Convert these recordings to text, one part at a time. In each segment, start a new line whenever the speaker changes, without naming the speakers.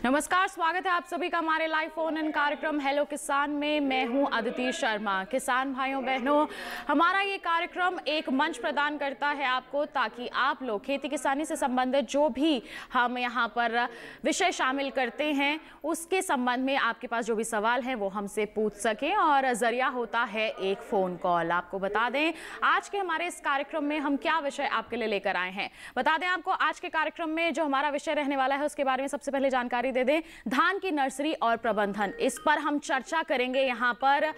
नमस्कार, स्वागत है आप सभी का हमारे लाइव फोन इन कार्यक्रम हेलो किसान में। मैं हूं अदिति शर्मा। किसान भाइयों बहनों, हमारा ये कार्यक्रम एक मंच प्रदान करता है आपको, ताकि आप लोग खेती किसानी से संबंधित जो भी हम यहाँ पर विषय शामिल करते हैं उसके संबंध में आपके पास जो भी सवाल है वो हमसे पूछ सकें, और जरिया होता है एक फ़ोन कॉल। आपको बता दें आज के हमारे इस कार्यक्रम में हम क्या विषय आपके लिए लेकर आए हैं। बता दें आपको आज के कार्यक्रम में जो हमारा विषय रहने वाला है उसके बारे में सबसे पहले जानकारी दे दें। धान की नर्सरी और प्रबंधन, इस पर हम चर्चा करेंगे यहाँ पर,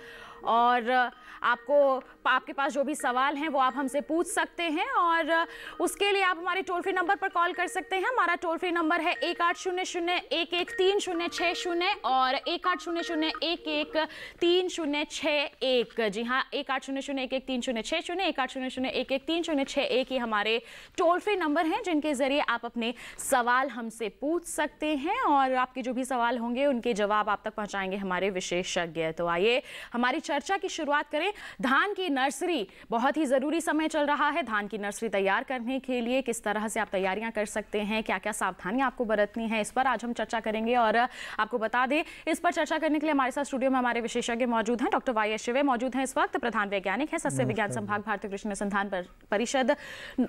और आपके पास जो भी सवाल हैं वो आप हमसे पूछ सकते हैं, और उसके लिए आप हमारे टोल फ्री नंबर पर कॉल कर सकते हैं। हमारा टोल फ्री नंबर है 1800-113060 और 1800-113061। जी हाँ, 1800-113060, 1800-113061 ये हमारे टोल फ्री नंबर हैं जिनके जरिए आप अपने सवाल हमसे पूछ सकते हैं, और आपके जो भी सवाल होंगे उनके जवाब आप तक पहुंचाएंगे हमारे विशेषज्ञ। तो आइए हमारी चर्चा की शुरुआत करें। धान की नर्सरी, बहुत ही ज़रूरी समय चल रहा है। धान की नर्सरी तैयार करने के लिए किस तरह से आप तैयारियां कर सकते हैं, क्या क्या सावधानियां आपको बरतनी है, इस पर आज हम चर्चा करेंगे। और आपको बता दें, इस पर चर्चा करने के लिए हमारे साथ स्टूडियो में हमारे विशेषज्ञ मौजूद हैं। डॉक्टर वाई एस शिवे मौजूद हैं इस वक्त, प्रधान वैज्ञानिक है सस्य विज्ञान संभाग, भारतीय कृषि अनुसंधान परिषद,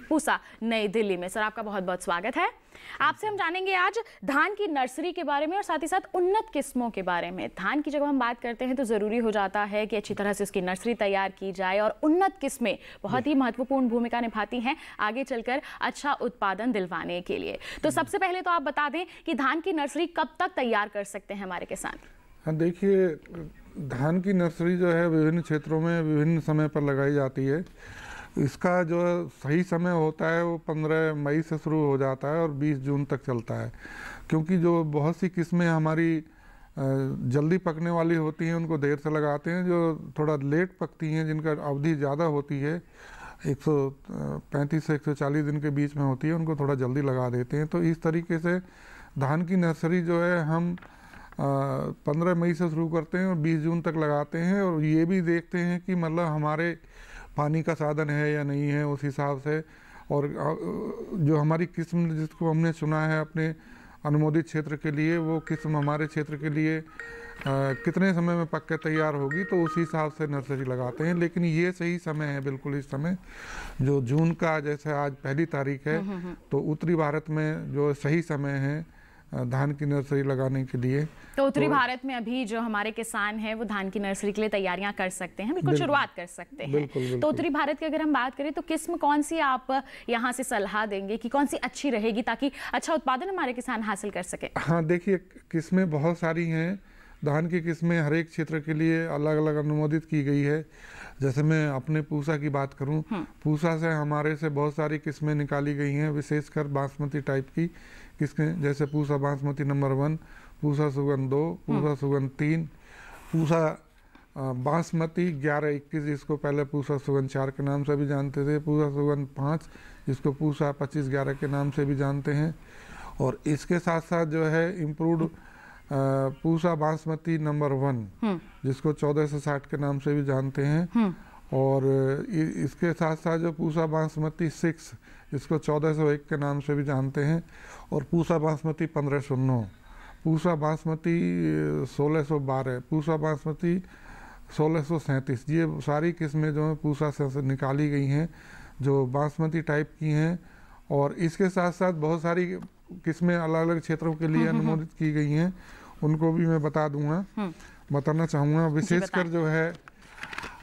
पूसा, नई दिल्ली में। सर, आपका बहुत बहुत स्वागत है। आपसे हम जानेंगे आज धान की नर्सरी के बारे में और साथ ही साथ उन्नत किस्मों के बारे में। धान की जब हम बात करते हैं तो ज़रूरी हो जाता है कि अच्छी तरह से उसकी नर्सरी तैयार की जाए, और उन्नत किस्में बहुत ही महत्वपूर्ण भूमिका निभाती हैं आगे चलकर अच्छा उत्पादन दिलवाने के लिए। तो सबसे पहले तो आप बता दें कि धान की नर्सरी कब तक तैयार कर सकते हैं हमारे किसान।
हाँ, देखिए, धान की नर्सरी जो है विभिन्न क्षेत्रों में विभिन्न समय पर लगाई जाती है। इसका जो सही समय होता है वो 15 मई से शुरू हो जाता है और 20 जून तक चलता है, क्योंकि जो बहुत सी किस्में हमारी जल्दी पकने वाली होती हैं उनको देर से लगाते हैं। जो थोड़ा लेट पकती हैं, जिनका अवधि ज़्यादा होती है, 135 से 140 दिन के बीच में होती है, उनको थोड़ा जल्दी लगा देते हैं। तो इस तरीके से धान की नर्सरी जो है हम 15 मई से शुरू करते हैं और 20 जून तक लगाते हैं, और ये भी देखते हैं कि मतलब हमारे पानी का साधन है या नहीं है, उस हिसाब से। और जो हमारी किस्म जिसको हमने चुना है अपने अनुमोदित क्षेत्र के लिए, वो किस्म हमारे क्षेत्र के लिए कितने समय में पक के तैयार होगी, तो उसी हिसाब से नर्सरी लगाते हैं। लेकिन ये सही समय है बिल्कुल इस समय, जो जून का, जैसे आज 1 तारीख है, तो उत्तरी भारत में जो सही समय है धान की नर्सरी लगाने के लिए।
तो उत्तरी भारत में अभी जो हमारे किसान हैं वो धान की नर्सरी के लिए तैयारियां कर सकते हैं, बिल्कुल शुरुआत कर सकते हैं। बिल्कुल। तो उत्तरी भारत की अगर हम बात करें तो किस्म कौन सी आप यहां से सलाह देंगे कि कौन सी अच्छी रहेगी ताकि अच्छा उत्पादन हमारे किसान हासिल कर सके?
हाँ, देखिए, किस्में बहुत सारी हैं। धान की किस्में हर एक क्षेत्र के लिए अलग अलग अनुमोदित की गई है। जैसे मैं अपने पूसा की बात करूं, पूसा से हमारे से बहुत सारी किस्में निकाली गई हैं, विशेषकर बासमती टाइप की किस्में, जैसे पूसा बासमती नंबर 1, पूसा सुगंध 2, पूसा सुगंध 3, पूसा बासमती 11-21 जिसको पहले पूसा सुगंध 4 के नाम से भी जानते थे, पूसा सुगंध 5 जिसको पूसा 25-11 के नाम से भी जानते हैं। और इसके साथ साथ जो है इम्प्रूव्ड पूसा बासमती नंबर 1 जिसको 1460 के नाम से भी जानते हैं। और इसके साथ साथ जो पूसा बासमती 6 जिसको 1401 के नाम से भी जानते हैं, और पूसा बासमती 1509, पूसा बासमती 1612, पूसा बासमती 1637, ये सारी किस्में जो हैं पूसा से निकाली गई हैं, जो बासमती टाइप की हैं। और इसके साथ साथ बहुत सारी किस्में अलग अलग क्षेत्रों के लिए अनुमोदित की गई हैं, उनको भी मैं बताना चाहूँगा। विशेषकर जो है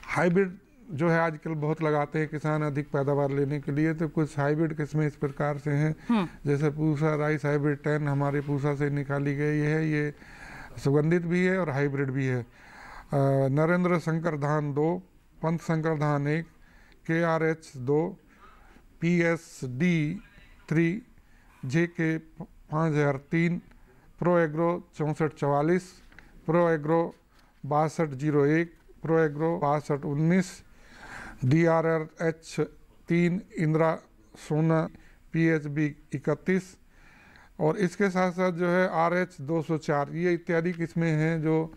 हाइब्रिड जो है आजकल बहुत लगाते हैं किसान अधिक पैदावार लेने के लिए। तो कुछ हाइब्रिड किस्में इस प्रकार से हैं, जैसे पूसा राइस हाइब्रिड 10 हमारे पूसा से निकाली गई है। ये सुगंधित भी है और हाइब्रिड भी है। नरेंद्र शंकर धान 2, पंत शंकर धान 1, KRH 2, PSD 3, JK 5003, pro agro 6444, pro agro 6201, pro agro 6219, DRRH 3, Indira सोना PHB 31, और इसके साथ साथ जो है RH 204, ये इत्यादि किस्में हैं जो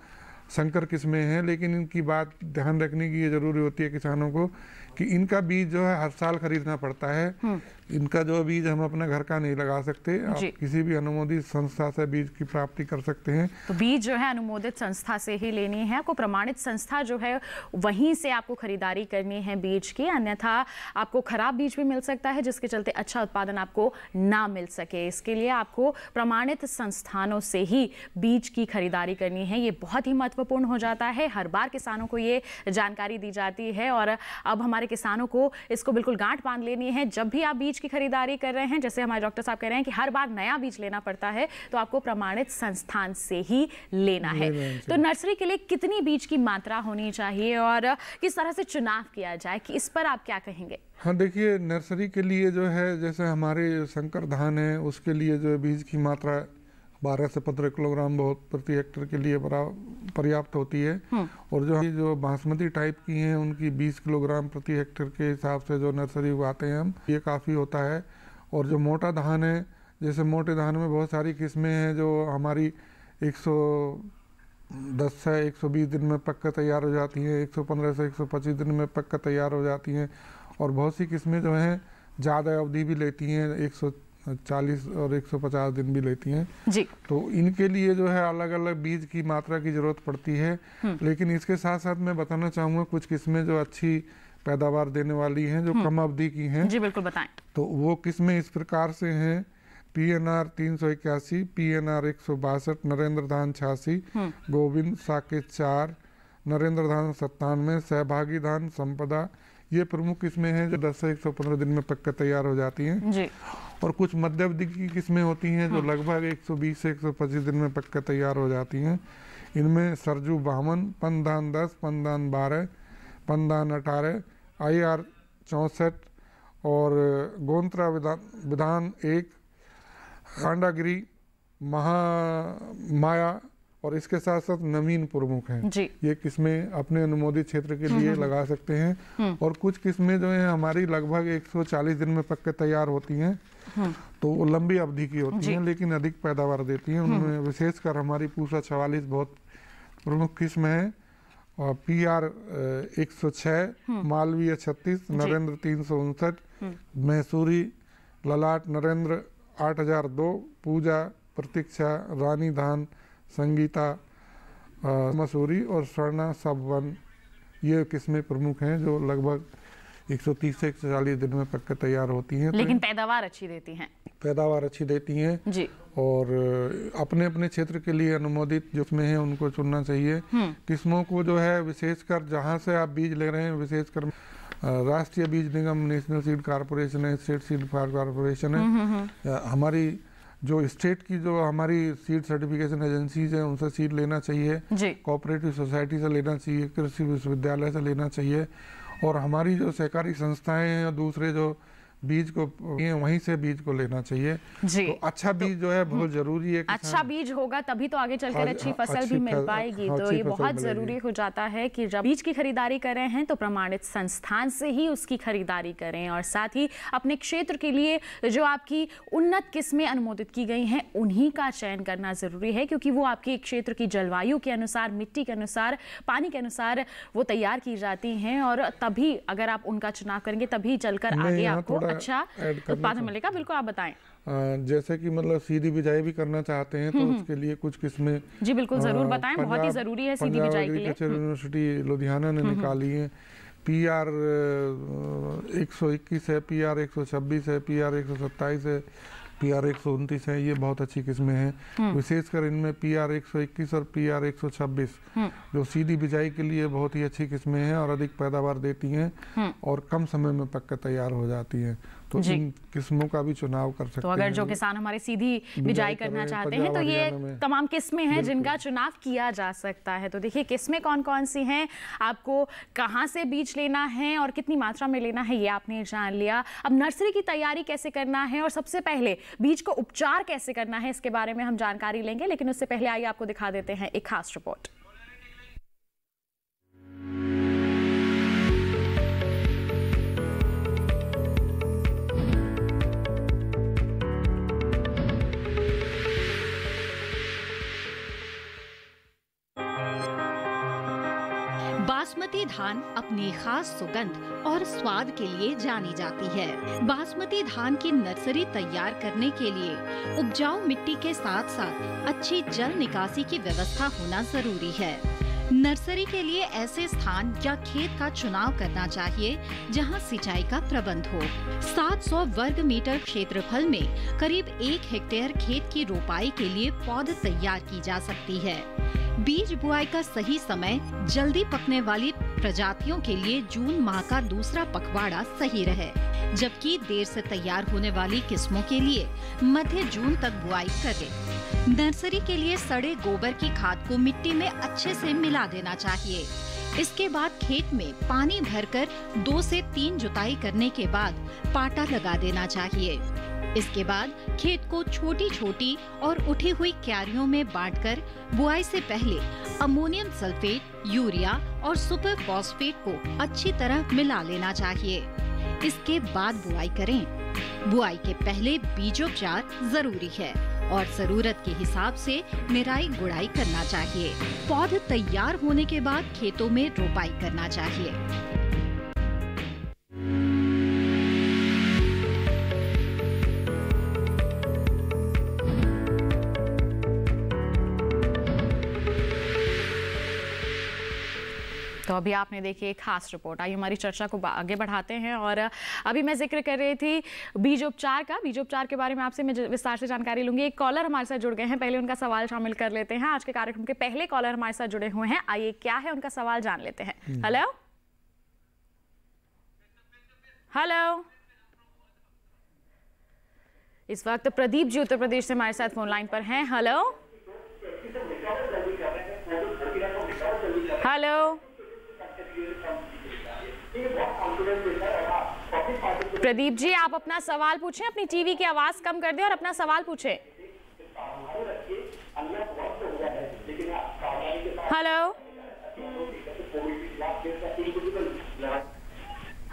संकर किस्में हैं। लेकिन इनकी बात ध्यान रखने की ये ज़रूरी होती है किसानों को कि इनका बीज जो है हर साल खरीदना पड़ता है, इनका जो बीज हम अपने घर का नहीं लगा सकते, आप
जी।
किसी भी अनुमोदित संस्था से बीज की प्राप्ति कर सकते हैं।
तो बीज जो है अनुमोदित संस्था से ही लेनी है, आपको प्रमाणित संस्था जो है वहीं से आपको खरीदारी करनी है बीज की, अन्यथा आपको खराब बीज भी मिल सकता है जिसके चलते अच्छा उत्पादन आपको ना मिल सके। इसके लिए आपको प्रमाणित संस्थानों से ही बीज की खरीदारी करनी है। ये बहुत ही महत्वपूर्ण हो जाता है, हर बार किसानों को ये जानकारी दी जाती है और अब हमारे किसानों को इसको बिल्कुल गांठ बांध लेनी है। जब भी आप बीज की खरीदारी कर रहे हैं, जैसे हमारे डॉक्टर साहब कह रहे हैं कि हर बार नया बीज लेना पड़ता है, तो आपको प्रमाणित संस्थान से ही लेना है। तो नर्सरी के लिए कितनी बीज की मात्रा होनी चाहिए और किस तरह से चुनाव किया जाए, कि इस पर आप क्या कहेंगे?
हाँ देखिए, नर्सरी के लिए जो है, जैसे हमारे शंकर धान है उसके लिए जो बीज की मात्रा 12 से 15 किलोग्राम बहुत प्रति हेक्टेयर के लिए पर्याप्त होती है। और जो बासमती टाइप की हैं उनकी 20 किलोग्राम प्रति हेक्टेयर के हिसाब से जो नर्सरी उगाते हैं हम, ये काफ़ी होता है। और जो मोटा धान है, जैसे मोटे धान में बहुत सारी किस्में हैं जो हमारी 110 से 120 दिन में पक कर तैयार हो जाती हैं, 115 से 125 दिन में पक कर तैयार हो जाती हैं। और बहुत सी किस्में जो हैं ज़्यादा अवधि भी लेती हैं, 140 और 150 दिन भी लेती हैं
जी।
तो इनके लिए जो है अलग अलग बीज की मात्रा की ज़रूरत पड़ती है। लेकिन इसके साथ साथ मैं बताना चाहूँगा कुछ किस्में जो अच्छी पैदावार देने वाली हैं, जो कम अवधि की हैं।
जी बिल्कुल बताएं।
तो वो किस्में इस प्रकार से हैं: PNR 381, PNR 162, नरेंद्र धान 86, गोविंद साकेत 4, नरेंद्र धान 97, सहभागी धान, संपदा। ये प्रमुख किस्में हैं जो 10 से 115 दिन में पक कर तैयार हो जाती हैं
जी।
और कुछ मध्य अवधि की किस्में होती हैं जो लगभग 120 से 125 दिन में पक कर तैयार हो जाती हैं। इनमें सरजू 52, पंधान 10, पंधान 12, पंधान 18, IR 64 और गोंत्रा विधान 1, कांडागिरी, माया और इसके साथ साथ नवीन प्रमुख हैं
जी।
ये किस्में अपने अनुमोदित क्षेत्र के लिए लगा सकते हैं। और कुछ किस्में जो हैं हमारी लगभग 140 दिन में पक के तैयार होती हैं, तो वो लंबी अवधि की होती हैं लेकिन अधिक पैदावार देती हैं। उनमें विशेषकर हमारी पूसा 44 बहुत प्रमुख किस्म है, और PR 106, मालवीय 36, नरेंद्र 359, मैसूरी ललाट नरेंद्र 8002, पूजा, प्रतीक्षा, रानी धान, संगीता, मसूरी और स्वर्णा सब 1, ये किस्में प्रमुख हैं जो लगभग 130 से 140 दिन में पक कर तैयार होती हैं।
लेकिन पैदावार अच्छी देती हैं।
पैदावार अच्छी देती हैं
जी।
और अपने अपने क्षेत्र के लिए अनुमोदित जिसमें है उनको चुनना चाहिए। किस्मों को जो है विशेषकर जहाँ से आप बीज ले रहे हैं, विशेषकर राष्ट्रीय बीज निगम, नेशनल सीड कॉर्पोरेशन है, स्टेट सीड कॉर्पोरेशन है, हमारी जो स्टेट की जो हमारी सीड सर्टिफिकेशन एजेंसीज हैं उनसे सीड लेना चाहिए, कोऑपरेटिव सोसाइटी से लेना चाहिए, कृषि विश्वविद्यालय से लेना चाहिए। और हमारी जो सहकारी संस्थाएं हैं, दूसरे जो बीज को वहीं से बीज को लेना चाहिए।
जी।
तो अच्छा बीज जो है बहुत जरूरी है।
अच्छा बीज होगा तभी तो आगे चलकर अच्छी फसल भी मिल पाएगी। तो ये बहुत जरूरी हो जाता है कि जब बीज की खरीदारी कर रहे हैं तो प्रमाणित संस्थान से ही उसकी खरीदारी करें और साथ ही अपने क्षेत्र के लिए जो आपकी उन्नत किस्में अनुमोदित की गई हैं उन्हीं का चयन करना जरूरी है, क्योंकि वो आपके क्षेत्र की जलवायु के अनुसार, मिट्टी के अनुसार, पानी के अनुसार वो तैयार की जाती हैं और तभी अगर आप उनका चुनाव करेंगे तभी चलकर आगे आपको अच्छा उत्पादन मिलेगा। बिल्कुल आप बताएं।
जैसे कि मतलब सीधी बिजाई भी करना चाहते हैं तो उसके लिए कुछ किस्में
जी बिल्कुल जरूर बताएं, बहुत ही जरूरी है सीधी बिजाई के लिए।
यूनिवर्सिटी लुधियाना ने निकाली है। PR 121 है, PR 126 है, PR 127 है, PR 129 है। ये बहुत अच्छी किस्में हैं। विशेषकर इनमें PR 121 और PR 126 जो सीधी बिजाई के लिए बहुत ही अच्छी किस्में हैं और अधिक पैदावार देती हैं और कम समय में पक कर तैयार हो जाती हैं। तो इन किस्मों का भी चुनाव कर सकते हैं।
तो अगर जो किसान हमारी सीधी बिजाई करना चाहते हैं तो ये तमाम किस्में हैं जिनका चुनाव किया जा सकता है। तो देखिए किस्में कौन कौन सी हैं, आपको कहां से बीज लेना है और कितनी मात्रा में लेना है ये आपने जान लिया। अब नर्सरी की तैयारी कैसे करना है और सबसे पहले बीज को उपचार कैसे करना है इसके बारे में हम जानकारी लेंगे, लेकिन उससे पहले आइए आपको दिखा देते हैं एक खास रिपोर्ट।
बासमती बासमती धान अपनी खास सुगंध और स्वाद के लिए जानी जाती है। बासमती धान की नर्सरी तैयार करने के लिए उपजाऊ मिट्टी के साथ साथ अच्छी जल निकासी की व्यवस्था होना जरूरी है। नर्सरी के लिए ऐसे स्थान या खेत का चुनाव करना चाहिए जहां सिंचाई का प्रबंध हो। 700 वर्ग मीटर क्षेत्रफल में करीब 1 हेक्टेयर खेत की रोपाई के लिए पौध तैयार की जा सकती है। बीज बुआई का सही समय जल्दी पकने वाली प्रजातियों के लिए जून माह का दूसरा पखवाड़ा सही रहे, जबकि देर से तैयार होने वाली किस्मों के लिए मध्य जून तक बुआई करें। नर्सरी के लिए सड़े गोबर की खाद को मिट्टी में अच्छे से मिला देना चाहिए। इसके बाद खेत में पानी भरकर 2 से 3 जुताई करने के बाद पाटा लगा देना चाहिए। इसके बाद खेत को छोटी छोटी और उठी हुई क्यारियों में बांटकर बुआई से पहले अमोनियम सल्फेट, यूरिया और सुपर फॉस्फेट को अच्छी तरह मिला लेना चाहिए। इसके बाद बुआई करें। बुआई के पहले बीजोपचार जरूरी है और जरूरत के हिसाब से निराई गुड़ाई करना चाहिए। पौध तैयार होने के बाद खेतों में रोपाई करना चाहिए।
तो अभी आपने देखी एक खास रिपोर्ट। आइए हमारी चर्चा को आगे बढ़ाते हैं और अभी मैं जिक्र कर रही थी बीजोपचार का। बीजोपचार के बारे में आपसे मैं विस्तार से जानकारी लूंगी। एक कॉलर हमारे साथ जुड़ गए हैं, पहले उनका सवाल शामिल कर लेते हैं। आज के कार्यक्रम के पहले कॉलर हमारे साथ जुड़े हुए हैं, आइए क्या है उनका सवाल जान लेते हैं। हेलो हेलो, इस वक्त प्रदीप जी उत्तर प्रदेश से हमारे साथ फोन लाइन पर हैं। हेलो हेलो प्रदीप जी, आप अपना सवाल पूछें, अपनी टीवी की आवाज कम कर दें और अपना सवाल पूछें। हेलो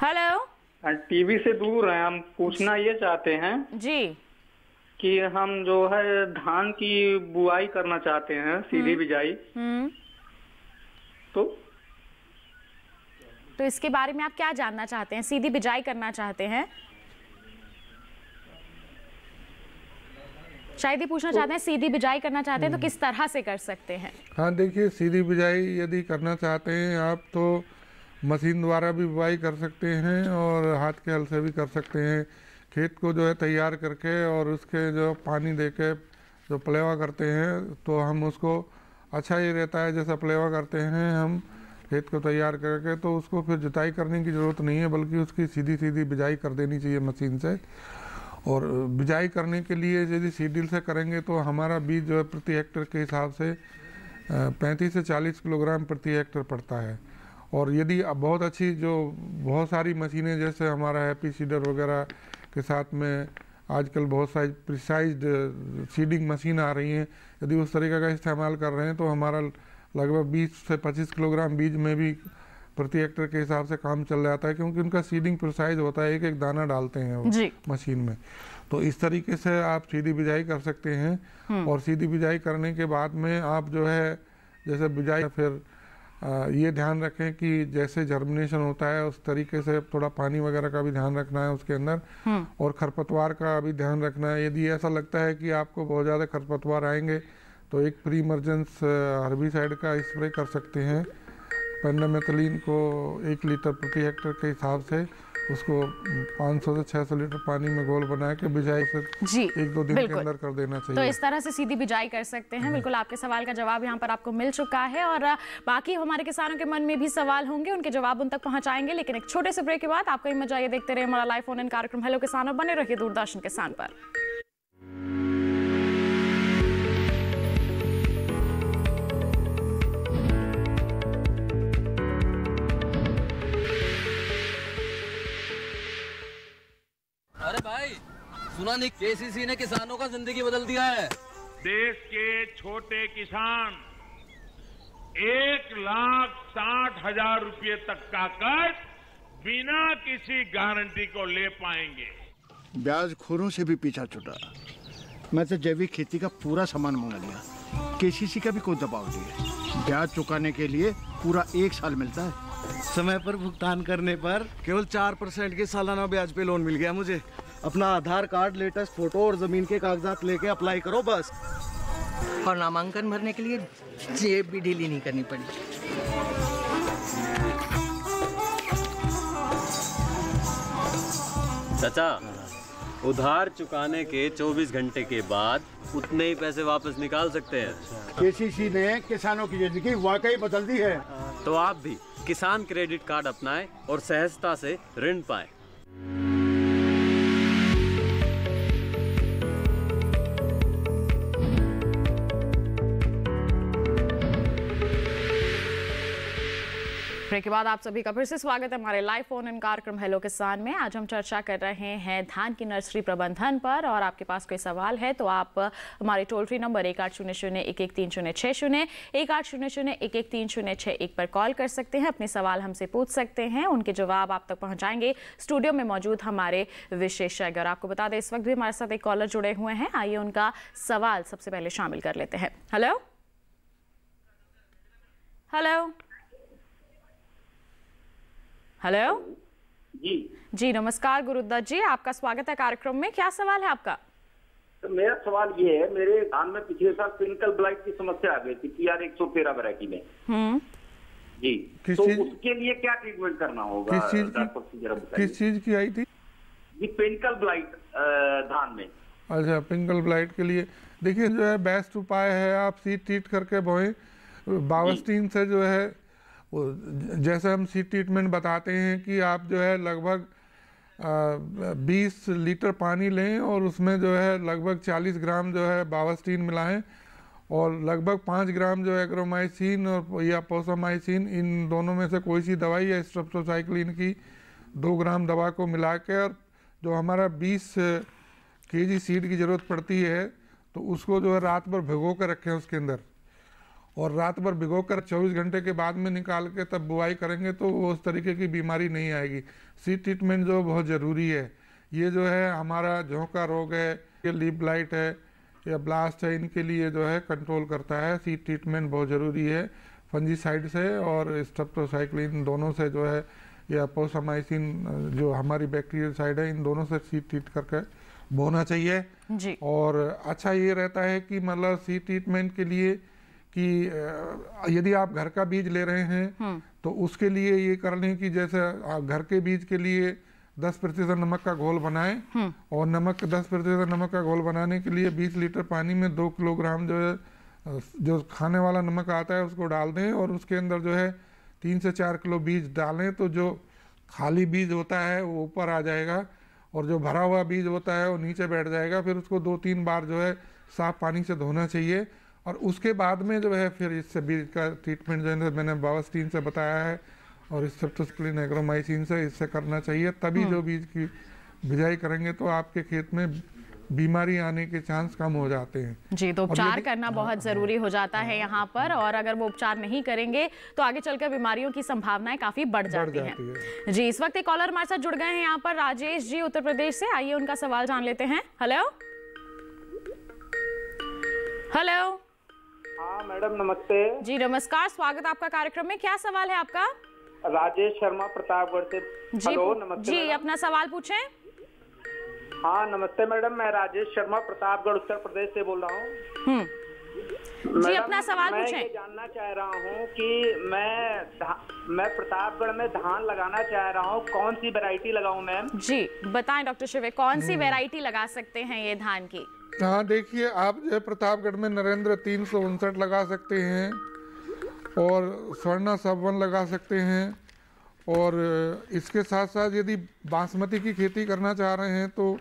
हेलो,
टीवी से दूर हैं हम। पूछना ये चाहते हैं
जी
कि हम जो है धान की बुआई करना चाहते हैं, सीधी बिजाई,
तो इसके बारे में आप क्या जानना चाहते हैं? सीधी बिजाई करना चाहते हैं, शायद ही पूछना चाहते हैं। सीधी बिजाई करना चाहते हैं तो किस तरह से कर सकते हैं?
हाँ देखिए, सीधी बिजाई यदि करना चाहते हैं आप तो मशीन द्वारा भी बुआई कर सकते हैं और हाथ के हल से भी कर सकते हैं। खेत को जो है तैयार करके और उसके जो पानी देके जो पलेवा करते हैं तो हम उसको, अच्छा ये रहता है जैसा पलेवा करते हैं हम खेत को तैयार करके, तो उसको फिर जुताई करने की ज़रूरत नहीं है, बल्कि उसकी सीधी सीधी बिजाई कर देनी चाहिए मशीन से। और बिजाई करने के लिए यदि सीडील से करेंगे तो हमारा बीज जो है प्रति हेक्टेयर के हिसाब से 35 से 40 किलोग्राम प्रति हेक्टेयर पड़ता है। और यदि अब बहुत अच्छी जो बहुत सारी मशीनें जैसे हमारा हैप्पी सीडर वगैरह के साथ में आजकल बहुत सारी प्रिसाइज्ड सीडिंग मशीन आ रही हैं, यदि उस तरीके का इस्तेमाल कर रहे हैं तो हमारा लगभग 20 से 25 किलोग्राम बीज में भी प्रति हेक्टेयर के हिसाब से काम चल जाता है, क्योंकि उनका सीडिंग प्रिसाइज होता है, एक एक दाना डालते हैं वो मशीन में। तो इस तरीके से आप सीधी बिजाई कर सकते हैं। और सीधी बिजाई करने के बाद में आप जो है जैसे बिजाई, फिर ये ध्यान रखें कि जैसे जर्मिनेशन होता है उस तरीके से थोड़ा पानी वगैरह का भी ध्यान रखना है उसके अंदर, और खरपतवार का भी ध्यान रखना है। यदि ऐसा लगता है कि आपको बहुत ज़्यादा खरपतवार आएंगे तो एक प्री इमरजेंस हर्बिसाइड का स्प्रे कर सकते हैं। पेंडामेथलिन को 1 लीटर प्रति हेक्टेयर के हिसाब से उसको 500 से 600 लीटर पानी में घोल बना के बिजाई से 1-2 दिन के अंदर कर देना चाहिए।
तो इस तरह से सीधी बिजाई कर सकते हैं। बिल्कुल, आपके सवाल का जवाब यहाँ पर आपको मिल चुका है और बाकी हमारे किसानों के मन में भी सवाल होंगे, उनके जवाब उन तक पहुँचाएंगे। लेकिन एक छोटे से ब्रेक के बाद आपको मजा ये देखते रहे हमारा लाइव फोन इन कार्यक्रम हेलो किसान, और बने रहिए दूरदर्शन किसान पर।
अरे भाई, सुना नहीं केसीसी ने किसानों का जिंदगी बदल दिया है।
देश के छोटे किसान 1,60,000 रुपये तक का कर्ज बिना किसी गारंटी को ले पाएंगे।
ब्याज खोरों से भी पीछा छुटा। मैं तो जैविक खेती का पूरा सामान मंगा लिया, केसीसी का भी कोई दबाव नहीं है। ब्याज चुकाने के लिए पूरा 1 साल मिलता है। समय पर भुगतान करने पर केवल 4% के सालाना ब्याज पे लोन मिल गया मुझे। अपना आधार कार्ड, लेटेस्ट फोटो और जमीन के कागजात लेके अप्लाई करो बस।
और नामांकन भरने के लिए जेब भी ढीली नहीं करनी पड़ी।
चाचा, उधार चुकाने के 24 घंटे के बाद उतने ही पैसे वापस निकाल सकते हैं।
केसीसी ने किसानों की जिंदगी वाकई बदल दी है।
तो आप भी किसान क्रेडिट कार्ड अपनाएं और सहजता से ऋण पाएं।
ब्रेक के बाद आप सभी का फिर से स्वागत है हमारे लाइव फोन इन कार्यक्रम हेलो किसान में। आज हम चर्चा कर रहे हैं धान की नर्सरी प्रबंधन पर, और आपके पास कोई सवाल है तो आप हमारे टोल फ्री नंबर 1800-113060 1800-113061 पर कॉल कर सकते हैं, अपने सवाल हमसे पूछ सकते हैं, उनके जवाब आप तक पहुंचाएंगे स्टूडियो में मौजूद हमारे विशेषज्ञ। और आपको बता दें इस वक्त भी हमारे साथ एक कॉलर जुड़े हुए हैं, आइए उनका सवाल सबसे पहले शामिल कर लेते हैं। हेलो हेलो हेलो जी नमस्कार गुरुदत्त जी, आपका स्वागत है कार्यक्रम में। क्या सवाल है आपका?
तो मेरा सवाल ये है, मेरे धान में पिछले साल पिंकल ब्लाइट की समस्या आ गई थी PR 113 वैरायटी में जी। तो उसके लिए क्या ट्रीटमेंट करना होगा?
किस चीज की आई थी
जी? पिंकल ब्लाइट धान में।
अच्छा, पिंकल ब्लाइट के लिए देखिए जो है बेस्ट उपाय है आप सीड ट्रीट करके बोएं। बावस्टीन से जो है जैसे हम सीड ट्रीटमेंट बताते हैं कि आप जो है लगभग 20 लीटर पानी लें और उसमें जो है लगभग 40 ग्राम जो है बावस्टीन मिलाएं और लगभग 5 ग्राम जो है एग्रोमाइसिन और या पोसामाइसिन, इन दोनों में से कोई सी दवाई या स्ट्रेप्टोसाइक्लिन की 2 ग्राम दवा को मिला के, और जो हमारा 20 kg सीड की ज़रूरत पड़ती है तो उसको जो है रात भर भिगो कर रखें उसके अंदर, और रात भर भिगोकर 24 घंटे के बाद में निकाल के तब बुआई करेंगे तो वो उस तरीके की बीमारी नहीं आएगी। सीड ट्रीटमेंट जो बहुत ज़रूरी है, ये जो है हमारा झोंका रोग है, ये लीफ ब्लाइट है या ब्लास्ट है, इनके लिए जो है कंट्रोल करता है। सीड ट्रीटमेंट बहुत ज़रूरी है फंजीसाइड से और स्ट्रेप्टोसाइक्लिन दोनों से जो है, या पोसामाइसिन जो हमारी बैक्टीरियासाइड है, इन दोनों से सीड ट्रीट करके बोना चाहिए
जी।
और अच्छा ये रहता है कि मतलब सीड ट्रीटमेंट के लिए कि यदि आप घर का बीज ले रहे हैं तो उसके लिए ये कर लें कि जैसे घर के बीज के लिए 10% नमक का घोल बनाएं, और 10% नमक का घोल बनाने के लिए 20 लीटर पानी में 2 किलोग्राम जो है जो खाने वाला नमक आता है उसको डाल दें, और उसके अंदर जो है 3 से 4 किलो बीज डालें तो जो खाली बीज होता है वो ऊपर आ जाएगा और जो भरा हुआ बीज होता है वो नीचे बैठ जाएगा। फिर उसको 2-3 बार जो है साफ पानी से धोना चाहिए, और उसके बाद में जो है फिर इससे बीज का ट्रीटमेंट जो है मैंने बावस्टीन से बताया है और स्ट्रेप्टोसाइक्लिन एग्रोमाइसिन से इससे करना चाहिए। तभी जो बीज की बिजाई करेंगे तो आपके खेत में बीमारी आने के चांस कम हो जाते हैं
जी। तो उपचार करना बहुत जरूरी हो जाता है यहाँ पर, और अगर वो उपचार नहीं करेंगे तो आगे चलकर बीमारियों की संभावनाएं काफी बढ़ जाती हैं जी। इस वक्त एक कॉलर हमारे साथ जुड़ गए हैं यहाँ पर, राजेश जी उत्तर प्रदेश से। आइए उनका सवाल जान लेते हैं। हेलो हेलो
हाँ मैडम नमस्ते
जी। नमस्कार, स्वागत आपका कार्यक्रम में। क्या सवाल है आपका?
राजेश शर्मा प्रतापगढ़ से। हेलो नमस्ते
जी, अपना सवाल पूछें।
हाँ नमस्ते मैडम, मैं राजेश शर्मा प्रतापगढ़ उत्तर प्रदेश से बोल रहा हूँ
जी। अपना सवाल पूछें।
मैं जानना चाह रहा हूँ कि मैं प्रतापगढ़ में धान लगाना चाह रहा हूँ, कौन सी वैरायटी लगाऊं मैम?
जी बताएं डॉक्टर शिवे, कौन सी वैरायटी लगा सकते हैं ये धान की?
हाँ देखिए, आप जो है प्रतापगढ़ में नरेंद्र 359 लगा सकते हैं और स्वर्णा सब-1 लगा सकते हैं, और इसके साथ साथ यदि बासमती की खेती करना चाह रहे हैं तो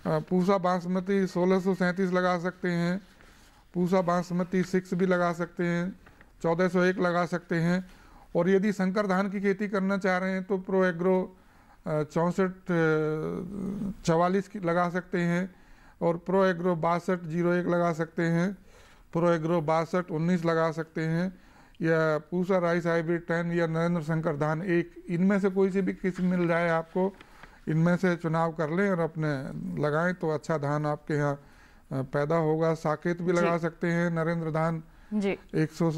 पूसा बासमती 1637 लगा सकते हैं, पूसा बासमती 6 भी लगा सकते हैं, 1401 लगा सकते हैं, और यदि संकर धान की खेती करना चाह रहे हैं तो प्रो एग्रो 6444 लगा सकते हैं, और प्रो एग्रो 6201 लगा सकते हैं, प्रो एग्रो 6219 लगा सकते हैं, या पूसा राइस हाइब्रिड 10 या नरेंद्र शंकर धान 1, इनमें से कोई सी भी किस्म मिल जाए आपको, इनमें से चुनाव कर लें और अपने लगाएं तो अच्छा धान आपके यहाँ पैदा होगा। साकेत भी लगा सकते हैं, नरेंद्र धान
जी।
100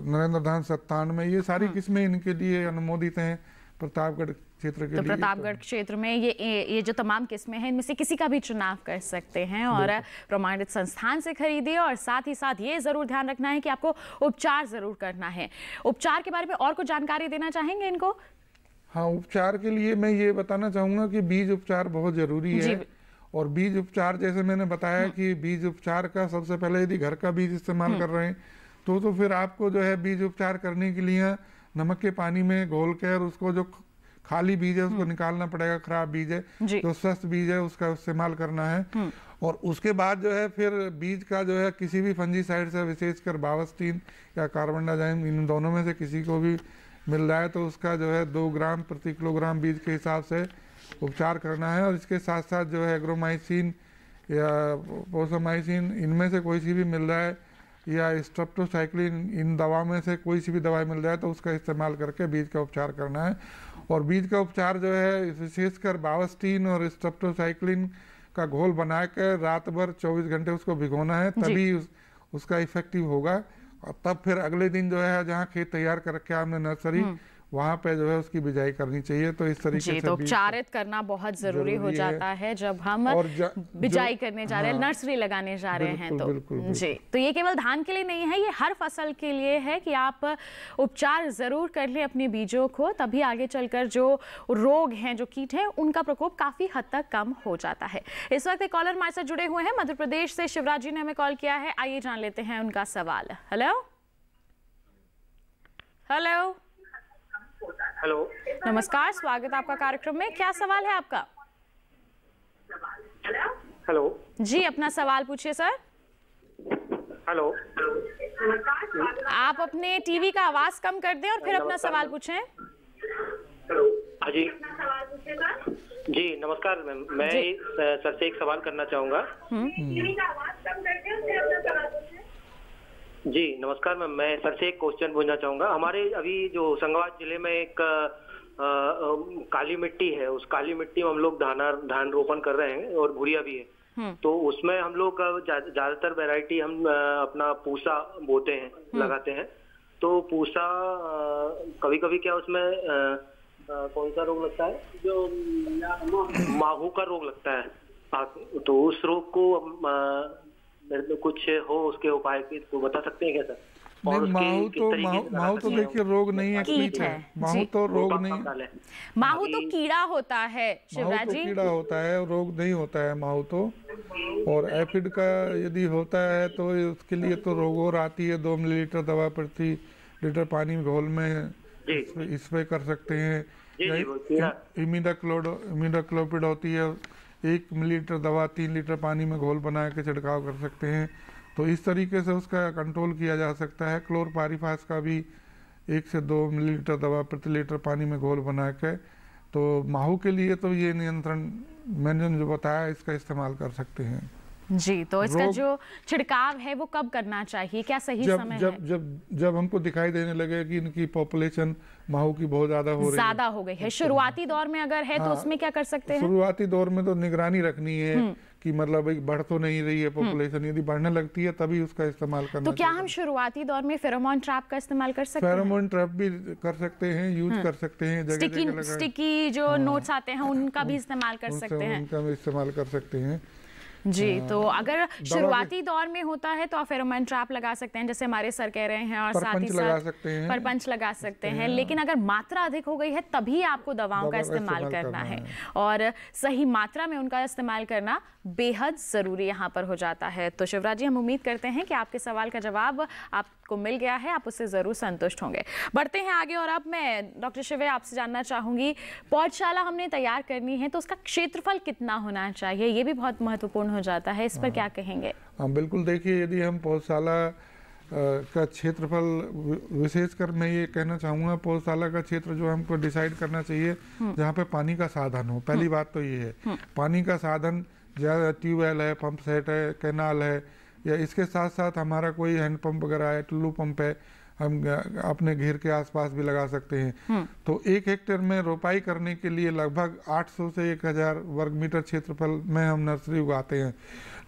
नरेंद्र धान 97, ये सारी किस्में इनके लिए अनुमोदित हैं प्रतापगढ़ क्षेत्र के लिए।
प्रतापगढ़ क्षेत्र में ये जो तमाम किस्में हैं इनमें से किसी का भी चुनाव कर सकते हैं और प्रमाणित संस्थान से खरीदिए। और साथ ही साथ ये जरूर ध्यान रखना है कि आपको उपचार जरूर करना है। उपचार के बारे में और कुछ जानकारी देना चाहेंगे इनको?
हाँ, उपचार के लिए मैं ये बताना चाहूँगा कि बीज उपचार बहुत ज़रूरी है। और बीज उपचार जैसे मैंने बताया कि बीज उपचार का सबसे पहले यदि घर का बीज इस्तेमाल कर रहे हैं तो फिर आपको जो है बीज उपचार करने के लिए नमक के पानी में घोल कर उसको जो खाली बीज है उसको निकालना पड़ेगा, खराब बीज है, जो स्वस्थ बीज है उसका इस्तेमाल करना है। और उसके बाद जो है फिर बीज का जो है किसी भी फंजीसाइड से, विशेषकर बावस्टीन या कार्बनडाजिम, इन दोनों में से किसी को भी मिल रहा है तो उसका जो है 2 ग्राम प्रति किलोग्राम बीज के हिसाब से उपचार करना है। और इसके साथ साथ जो है एग्रोमाइसिन या पोसोमाइसिन, इनमें से कोई सी भी मिल रहा है, या स्ट्रेप्टोसाइक्लिन, इन दवा में से कोई सी भी दवाई मिल रहा है तो उसका इस्तेमाल करके बीज का उपचार करना है। और बीज का उपचार जो है विशेषकर बावस्टीन और स्ट्रेप्टोसाइक्लिन का घोल बनाकर रात भर 24 घंटे उसको भिगोना है, तभी उसका इफेक्टिव होगा। और तब फिर अगले दिन जो है जहाँ खेत तैयार कर रखे आपने नर्सरी, वहाँ पे जो है उसकी बिजाई करनी चाहिए। तो इस तरीके से
तो उपचारित करना बहुत जरूरी हो जाता है जब हम बिजाई करने जा रहे हैं, नर्सरी लगाने जा रहे हैं तो जी। तो ये केवल धान के लिए नहीं है, ये हर फसल के लिए है कि आप उपचार जरूर कर लें अपने बीजों को, तभी आगे चलकर जो रोग हैं, जो कीट हैं, उनका प्रकोप काफी हद तक कम हो जाता है। इस वक्त एक कॉलर हमारे साथ जुड़े हुए हैं, मध्य प्रदेश से शिवराज जी ने हमें कॉल किया है। आइए जान लेते हैं उनका सवाल। हेलो हेलो
हेलो,
नमस्कार, स्वागत आपका कार्यक्रम में। क्या सवाल है आपका?
हेलो
जी, अपना सवाल पूछिए सर।
हेलो,
आप अपने टीवी का आवाज कम कर दें और फिर अपना सवाल पूछें।
हाँ जी जी, नमस्कार मैम, मैं सर से एक सवाल करना चाहूँगा। जी नमस्कार मैम, मैं सर से एक क्वेश्चन पूछना चाहूँगा। हमारे अभी जो होशंगाबाद जिले में एक काली मिट्टी है, उस काली मिट्टी में हम लोग धान रोपण कर रहे हैं और भुरिया भी है। तो उसमें हम लोग ज्यादातर वैरायटी हम अपना पूसा बोते हैं, लगाते हैं। तो पूसा कभी कभी क्या उसमें कौन सा रोग लगता है, जो माहू का रोग लगता है, तो उस रोग को कुछ हो उसके उपाय तो बता सकते हैं क्या सर? और
माहू तो देखिए रोग नहीं है, कीट है। माहू तो रोग नहीं,
माहू तो कीड़ा होता है शिवराज जी,
कीड़ा होता है, रोग नहीं होता है माहू तो। और एफिड का यदि होता है तो उसके लिए तो रोगोर आती है, 2 मिलीलीटर दवा प्रति लीटर पानी घोल में स्प्रे कर सकते हैं। इमिडाक्लोपिड होती है, 1 मिलीलीटर दवा 3 लीटर पानी में घोल बना के छिड़काव कर सकते हैं। तो इस तरीके से उसका कंट्रोल किया जा सकता है। क्लोरपारीफास का भी 1 से 2 मिलीलीटर दवा प्रति लीटर पानी में घोल बना के, तो माहू के लिए तो ये नियंत्रण मैंने जो बताया इसका इस्तेमाल कर सकते हैं
जी। तो इसका जो छिड़काव है वो कब करना चाहिए, क्या सही समय है?
जब हमको दिखाई देने लगे कि इनकी पॉपुलेशन माहू की बहुत ज्यादा हो गई
है। शुरुआती दौर में अगर है तो उसमें क्या कर सकते हैं?
शुरुआती दौर में तो निगरानी रखनी है कि मतलब बढ़ तो नहीं रही है पॉपुलेशन, यदि बढ़ने लगती है तभी उसका इस्तेमाल करना।
तो क्या हम शुरुआती दौर में फेरोमोन ट्रैप का इस्तेमाल कर सकते हैं?
फेरोमोन ट्रैप भी कर सकते हैं, यूज कर सकते हैं।
स्टिकी जो नोट्स आते हैं उनका भी इस्तेमाल कर सकते हैं,
उनका भी इस्तेमाल कर सकते हैं
जी। तो अगर शुरुआती दौर में होता है तो आप फेरोमोन ट्रैप लगा सकते हैं, जैसे हमारे सर कह रहे हैं, और साथ ही साथ परपंच लगा सकते हैं। लेकिन अगर मात्रा अधिक हो गई है तभी आपको दवाओं का इस्तेमाल करना है, और सही मात्रा में उनका इस्तेमाल करना बेहद जरूरी यहाँ पर हो जाता है। तो शिवराज जी, हम उम्मीद करते हैं कि आपके सवाल का जवाब आपको मिल गया है, आप उससे जरूर संतुष्ट होंगे। बढ़ते हैं आगे, और अब मैं डॉक्टर शिवे आपसे जानना चाहूंगी, पौधशाला हमने तैयार करनी है तो उसका क्षेत्रफल कितना होना चाहिए, ये भी बहुत महत्वपूर्ण हो जाता है, इस पर क्या कहेंगे?
हाँ बिल्कुल, देखिए यदि हम पौधशाला का क्षेत्रफल, विशेषकर मैं ये कहना चाहूँगा पौधशाला का क्षेत्र जो हमको डिसाइड करना चाहिए जहाँ पे पानी का साधन हो। पहली बात तो ये है, पानी का साधन ज़्यादा ट्यूबवेल है, पंप सेट है, कैनाल है, या इसके साथ साथ हमारा कोई हैंड पंप वगैरह है, टुल्लू पंप है, हम अपने घेर के आसपास भी लगा सकते हैं। तो 1 हेक्टेयर में रोपाई करने के लिए लगभग 800 से 1000 वर्ग मीटर क्षेत्रफल में हम नर्सरी उगाते हैं।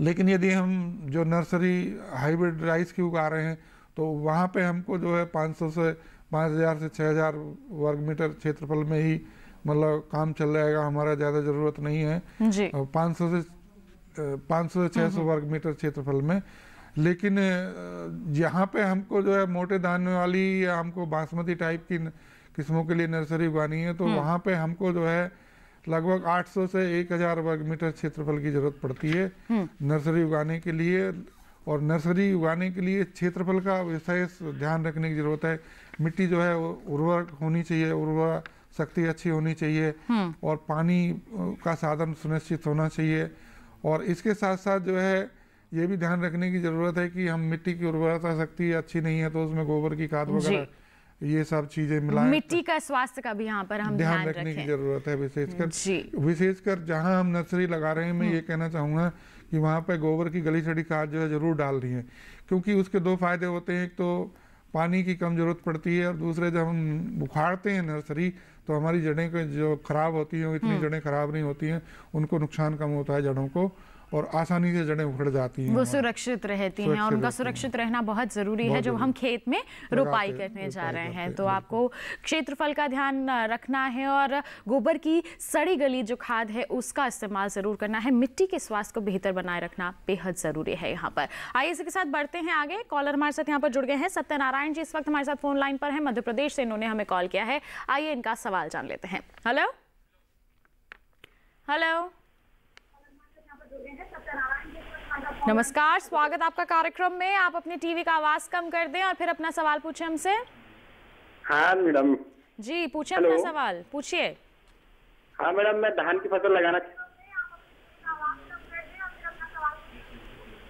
लेकिन यदि हम जो नर्सरी हाइब्रिड राइस की उगा रहे हैं तो वहाँ पे हमको जो है 500 से 5000 से 6000 वर्ग मीटर क्षेत्रफल में ही मतलब काम चल जाएगा, हमारा ज़्यादा ज़रूरत नहीं है
जी।
500 से 600 वर्ग मीटर क्षेत्रफल में। लेकिन यहाँ पे हमको जो है मोटे दाने वाली या हमको बासमती टाइप की किस्मों के लिए नर्सरी उगानी है, तो वहाँ पे हमको जो है लगभग 800 से 1000 वर्ग मीटर क्षेत्रफल की जरूरत पड़ती है नर्सरी उगाने के लिए। और नर्सरी उगाने के लिए क्षेत्रफल का विशेष ध्यान रखने की जरूरत है। मिट्टी जो है उर्वरक होनी चाहिए, उर्वरा शक्ति अच्छी होनी चाहिए और पानी का साधन सुनिश्चित होना चाहिए। और इसके साथ साथ जो है ये भी ध्यान रखने की जरूरत है कि हम मिट्टी की उर्वरता शक्ति अच्छी नहीं है तो उसमें गोबर की खाद वगैरह ये सब चीजें मिलाएं।
मिट्टी का स्वास्थ्य का भी यहाँ पर हम ध्यान
रखने की जरूरत है। विशेषकर जहाँ हम नर्सरी लगा रहे हैं, मैं ये कहना चाहूँगा कि वहाँ पे गोबर की गली सड़ी खाद जो है जरूर डाल रही है, क्योंकि उसके दो फायदे होते हैं। एक तो पानी की कम जरूरत पड़ती है और दूसरे जब हम उखाड़ते हैं नर्सरी तो हमारी जड़ें जो खराब होती हैं इतनी जड़ें खराब नहीं होती हैं, उनको नुकसान कम होता है जड़ों को और आसानी से जड़ें उखड़ जाती हैं,
वो सुरक्षित रहती हैं और उनका सुरक्षित रहना बहुत ज़रूरी है जब हम खेत में रोपाई करने जा रहे हैं। तो आपको क्षेत्रफल का ध्यान रखना है और गोबर की सड़ी गली जो खाद है उसका इस्तेमाल ज़रूर करना है। मिट्टी के स्वास्थ्य को बेहतर बनाए रखना बेहद ज़रूरी है यहाँ पर। आइए इसी के साथ बढ़ते हैं आगे। कॉलर हमारे साथ यहाँ पर जुड़ गए हैं। सत्यनारायण जी इस वक्त हमारे साथ फोन लाइन पर है, मध्य प्रदेश से इन्होंने हमें कॉल किया है। आइए इनका सवाल जान लेते हैं। हेलो हेलो, नमस्कार, स्वागत आपका कार्यक्रम में। आप अपने टीवी का आवाज कम कर दें और फिर अपना सवाल पूछें हमसे।
हाँ मैडम
जी, पूछें अपना सवाल, पूछिए।
हाँ मैडम, मैं धान की फसल लगाना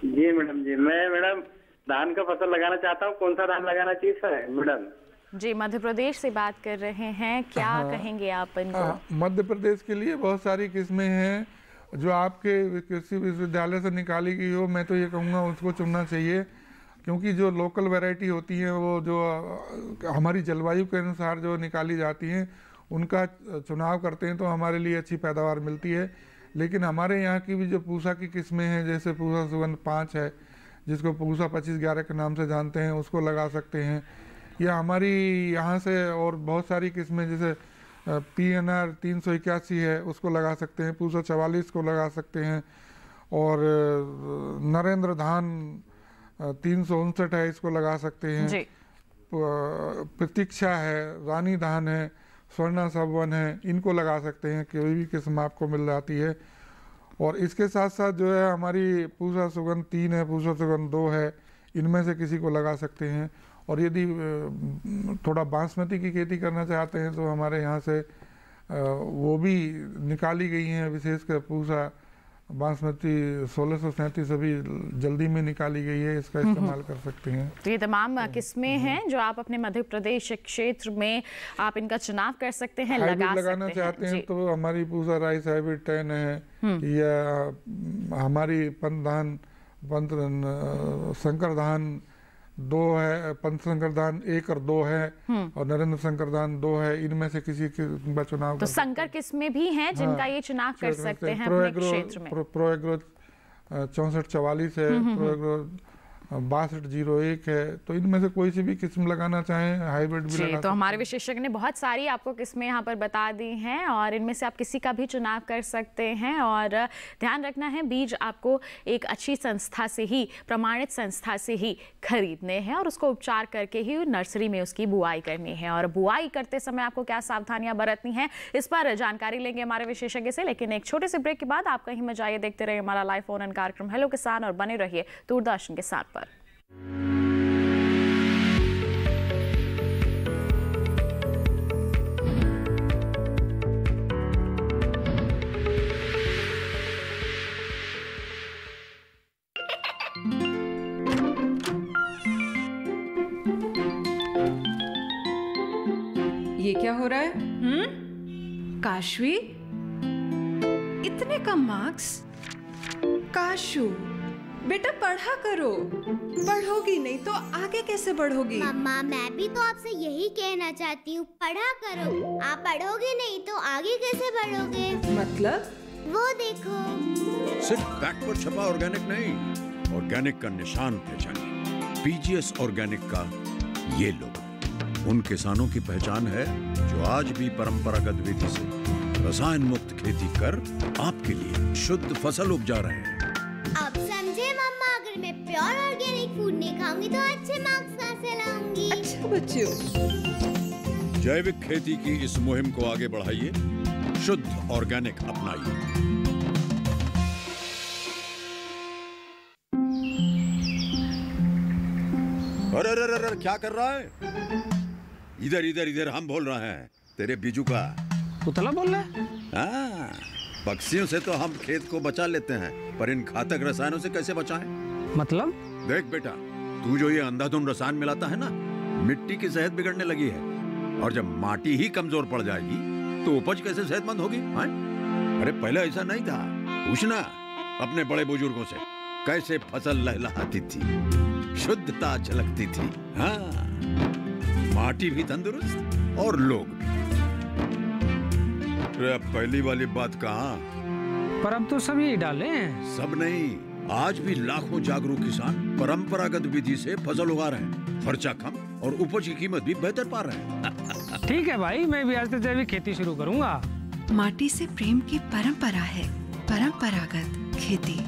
जी मैडम जी, मैं मैडम धान का फसल लगाना चाहता हूँ। कौन सा धान लगाना चाहिए सर मैडम?
जी, मध्य प्रदेश से बात कर रहे हैं, क्या कहेंगे आप इनको?
मध्य प्रदेश के लिए बहुत सारी किस्में हैं जो आपके कृषि विश्वविद्यालय से निकाली गई हो। मैं तो ये कहूँगा उसको चुनना चाहिए, क्योंकि जो लोकल वैरायटी होती हैं वो जो हमारी जलवायु के अनुसार जो निकाली जाती हैं उनका चुनाव करते हैं तो हमारे लिए अच्छी पैदावार मिलती है। लेकिन हमारे यहाँ की भी जो पूसा की किस्में हैं, जैसे पूसा सुगंध 5 है जिसको पूसा 2511 के नाम से जानते हैं, उसको लगा सकते हैं। या हमारी यहाँ से और बहुत सारी किस्में जैसे PNR 381 है उसको लगा सकते हैं, पूसा 44 को लगा सकते हैं और नरेंद्र धान 359 है इसको लगा सकते हैं। प्रतीक्षा है, रानी धान है, स्वर्णा सवन है, इनको लगा सकते हैं, कोई भी किस्म आपको मिल जाती है। और इसके साथ साथ जो है हमारी पूसा सुगंध 3 है, पूसा सुगंध 2 है, इनमें से किसी को लगा सकते हैं। और यदि थोड़ा बासमती की खेती करना चाहते हैं तो हमारे यहाँ से वो भी निकाली गई हैं, विशेषकर पूसा बासमती 1637 अभी जल्दी में निकाली गई है, इसका इस्तेमाल कर सकते हैं।
तो ये तमाम किस्में हैं जो आप अपने मध्य प्रदेश क्षेत्र में आप इनका चुनाव कर सकते हैं,
लगाना चाहते हैं तो हमारी पूसा राइस हाइब्रिड 10 है या हमारी पंत शंकर धान 2 है, पंत शंकर धान 1 और 2 है और नरेंद्र शंकर धान 2 है। इनमें से किसी का चुनाव
तो संकर किस्में भी हैं जिनका ये चुनाव कर सकते हैं अपने क्षेत्र में।
प्रो एग्रो 6444 है, प्रो एग्रो 6201 है, तो इनमें से कोई सी भी किस्म लगाना चाहें, हाइब्रिड भी लगा।
तो हमारे विशेषज्ञ ने बहुत सारी आपको किस्में यहाँ पर बता दी हैं और इनमें से आप किसी का भी चुनाव कर सकते हैं। और ध्यान रखना है, बीज आपको एक अच्छी संस्था से ही, प्रमाणित संस्था से ही खरीदने हैं और उसको उपचार करके ही नर्सरी में उसकी बुआई करनी है। और बुआई करते समय आपको क्या सावधानियां बरतनी है, इस पर जानकारी लेंगे हमारे विशेषज्ञ से। लेकिन एक छोटे से ब्रेक के बाद आप कहीं मत जाइए, देखते रहिए हमारा लाइव फोन इन कार्यक्रम हेलो किसान और बने रहिए दूरदर्शन के साथ पर।
ये क्या हो रहा है? काशवी, इतने कम मार्क्स? काशू बेटा पढ़ा करो, पढ़ोगी नहीं तो आगे कैसे बढ़ोगी?
मम्मा मैं भी तो आपसे यही कहना चाहती हूँ, पढ़ा करो। आप पढ़ोगे नहीं तो आगे कैसे बढ़ोगे?
मतलब?
वो देखो,
सिर्फ बैक पर छपा ऑर्गेनिक नहीं, ऑर्गेनिक का निशान पहचानिए। पीजीएस ऑर्गेनिक का ये लोग उन किसानों की पहचान है जो आज भी परंपरागत विधि से रसायन मुक्त खेती कर आपके लिए शुद्ध फसल उपजा रहे हैं।
अब समझे मम्मा, अगर मैं प्योर ऑर्गेनिक फूड नहीं खाऊंगी तो अच्छे मार्क्स कहाँ से लाऊंगी?
अच्छा बच्चों,
जैविक खेती की इस मुहिम को आगे बढ़ाइए, शुद्ध ऑर्गेनिक अपनाइए। अरे अरे अरे क्या कर रहा है? इधर इधर इधर, हम बोल रहे हैं तेरे बीजू का।
पुतला बोल रहा है?
हाँ, पक्षियों से तो हम खेत को बचा लेते हैं, पर इन घातक रसायनों से कैसे बचाएं?
मतलब?
देख बेटा, तू जो ये अंधाधुंध रसायन मिलाता है ना, मिट्टी की सेहत बिगड़ने लगी है। और जब माटी ही कमजोर पड़ जाएगी तो उपज कैसे सेहतमंद होगी? हाँ? अरे पहले ऐसा नहीं था। पूछना अपने बड़े बुजुर्गों से, कैसे फसल लहलहाती थी, शुद्धता झलकती थी। हाँ, माटी भी तंदुरुस्त और लोग भी। अब पहली वाली बात कहाँ?
पर अब तो सब यही डाले हैं।
सब नहीं, आज भी लाखों जागरूक किसान परंपरागत विधि से फसल उगा रहे हैं। खर्चा कम और उपज की कीमत भी बेहतर पा रहे हैं।
ठीक है भाई, मैं भी आज से जैविक खेती शुरू करूंगा।
माटी से प्रेम की परंपरा है परंपरागत खेती।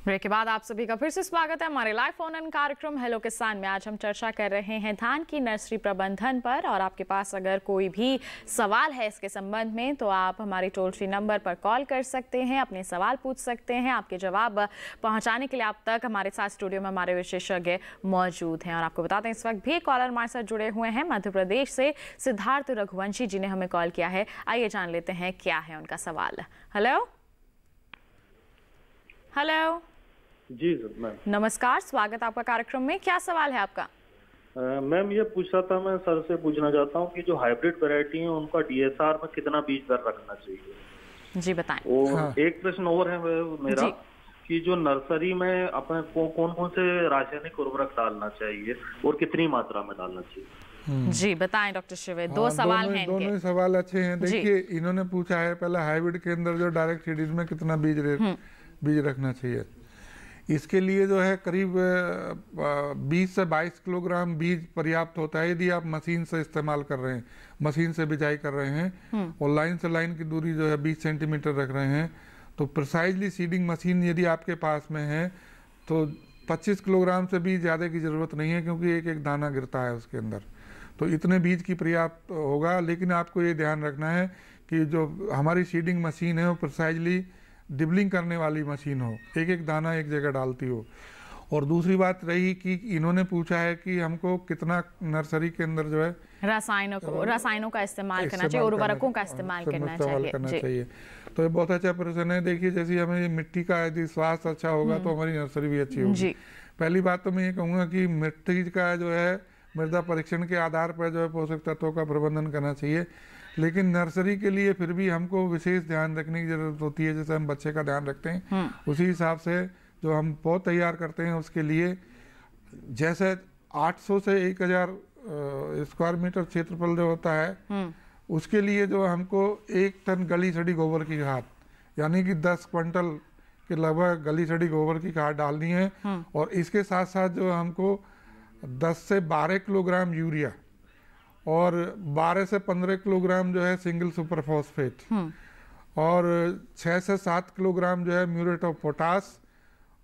ब्रेक के बाद आप सभी का फिर से स्वागत है हमारे लाइव फोन इन कार्यक्रम हेलो किसान में। आज हम चर्चा कर रहे हैं धान की नर्सरी प्रबंधन पर, और आपके पास अगर कोई भी सवाल है इसके संबंध में तो आप हमारे टोल फ्री नंबर पर कॉल कर सकते हैं, अपने सवाल पूछ सकते हैं। आपके जवाब पहुंचाने के लिए आप तक हमारे साथ स्टूडियो में हमारे विशेषज्ञ मौजूद हैं। और आपको बताते हैं इस वक्त भी कॉलर हमारे साथ जुड़े हुए हैं मध्य प्रदेश से सिद्धार्थ रघुवंशी जी ने हमें कॉल किया है। आइए जान लेते हैं क्या है उनका सवाल। हेलो हेलो
जी सर मैम,
नमस्कार, स्वागत आपका कार्यक्रम में। क्या सवाल है आपका?
मैम ये पूछा था, मैं सर से पूछना चाहता हूँ कि जो हाइब्रिड वैरायटी है उनका डीएसआर में कितना बीज दर रखना चाहिए?
जी बताएं।
और एक प्रश्न और है मेरा कि जो नर्सरी में अपने को कौन कौन से रासायनिक उर्वरक डालना चाहिए और कितनी मात्रा में डालना चाहिए?
जी बताएं डॉक्टर शिवे। दो सवाल हैं इनके।
दोनों सवाल अच्छे हैं। देखिए, इन्होंने पूछा है पहले हाइब्रिड के अंदर जो डायरेक्ट सीडीज में कितना बीज रखना चाहिए। इसके लिए जो है करीब 20 से 22 किलोग्राम बीज पर्याप्त होता है यदि आप मशीन से इस्तेमाल कर रहे हैं, मशीन से बिजाई कर रहे हैं और लाइन से लाइन की दूरी जो है 20 सेंटीमीटर रख रहे हैं, तो प्रिसाइजली सीडिंग मशीन यदि आपके पास में है तो 25 किलोग्राम से भी ज़्यादा की ज़रूरत नहीं है, क्योंकि एक एक दाना गिरता है उसके अंदर, तो इतने बीज की पर्याप्त होगा। लेकिन आपको ये ध्यान रखना है कि जो हमारी सीडिंग मशीन है वो प्रिसाइजली डिबलिंग करने वाली मशीन हो, एक एक दाना एक जगह डालती हो। और दूसरी बात रही कि इन्होंने पूछा है कि हमको कितना नर्सरी के अंदर जो है
रसायनों का इस्तेमाल करना चाहिए, उर्वरकों का इस्तेमाल करना चाहिए।
तो ये बहुत अच्छा प्रश्न है। देखिए, जैसे हमें मिट्टी का यदि स्वास्थ्य अच्छा होगा तो हमारी नर्सरी भी अच्छी होगी। पहली बात तो मैं ये कहूँगा कि मिट्टी का जो है मृदा परीक्षण के आधार पर जो है पोषक तत्वों का प्रबंधन करना चाहिए। लेकिन नर्सरी के लिए फिर भी हमको विशेष ध्यान रखने की जरूरत होती है। जैसे हम बच्चे का ध्यान रखते हैं उसी हिसाब से जो हम पौध तैयार करते हैं उसके लिए जैसे 800 से 1000 स्क्वायर मीटर क्षेत्रफल जो होता है उसके लिए जो हमको 1 टन गली सड़ी गोबर की खाद, यानी कि 10 क्विंटल के लगभग गली सड़ी गोबर की खाद डालनी है। और इसके साथ साथ जो हमको 10 से 12 किलोग्राम यूरिया और 12 से 15 किलोग्राम जो है सिंगल सुपर फॉस्फेट और 6 से 7 किलोग्राम जो है म्यूरेट ऑफ पोटास,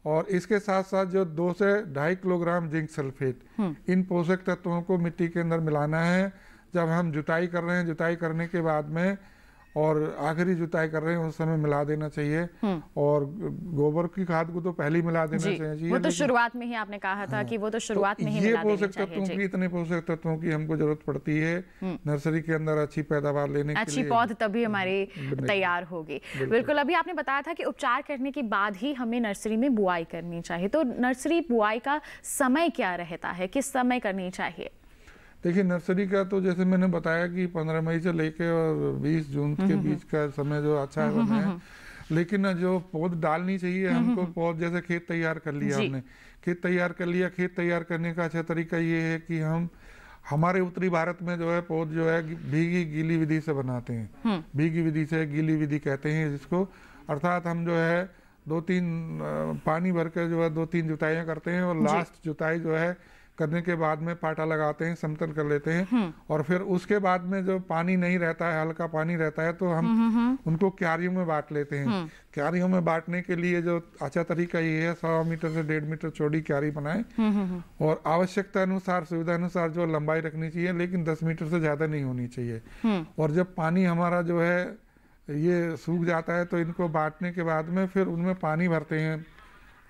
और इसके साथ साथ जो 2 से 2.5 किलोग्राम जिंक सल्फेट, इन पोषक तत्वों को मिट्टी के अंदर मिलाना है। जब हम जुताई कर रहे हैं, जुताई करने के बाद में और आखिरी जुताई कर रहे हैं उस समय मिला देना चाहिए। और गोबर की खाद को तो पहले ही मिला देना चाहिए।
वो तो शुरुआत में ही आपने कहा था कि वो तो शुरुआत में ही मिला देना चाहिए।
पोषक तत्वों की, इतने पोषक तत्वों की हमको जरूरत पड़ती है नर्सरी के अंदर अच्छी पैदावार लेने के लिए।
अच्छी पौध तभी हमारी तैयार होगी। बिल्कुल, अभी आपने बताया था कि उपचार करने के बाद ही हमें नर्सरी में बुआई करनी चाहिए, तो नर्सरी बुआई का समय क्या रहता है, किस समय करनी चाहिए?
देखिए, नर्सरी का तो जैसे मैंने बताया कि 15 मई से लेके और 20 जून के बीच का समय जो अच्छा समय है। लेकिन जो पौध डालनी चाहिए हमको, पौध जैसे खेत तैयार कर लिया हमने, खेत तैयार कर लिया, खेत तैयार करने का अच्छा तरीका ये है कि हम हमारे उत्तरी भारत में जो है पौध जो है भीगी गीली विधि से बनाते हैं। भीगी विधि से गीली विधि कहते हैं जिसको, अर्थात हम जो है 2-3 पानी भर कर जो है 2-3 जुताइयां करते हैं और लास्ट जुताई जो है करने के बाद में पाटा लगाते हैं, समतल कर लेते हैं और फिर उसके बाद में जो पानी नहीं रहता है, हल्का पानी रहता है, तो हम उनको क्यारियों में बांट लेते हैं। क्यारियों में बांटने के लिए जो अच्छा तरीका ये है 100 मीटर से 1.5 मीटर चौड़ी क्यारी बनाए और आवश्यकता अनुसार सुविधा अनुसार जो लंबाई रखनी चाहिए, लेकिन 10 मीटर से ज्यादा नहीं होनी चाहिए। और जब पानी हमारा जो है ये सूख जाता है तो इनको बांटने के बाद में फिर उनमें पानी भरते हैं।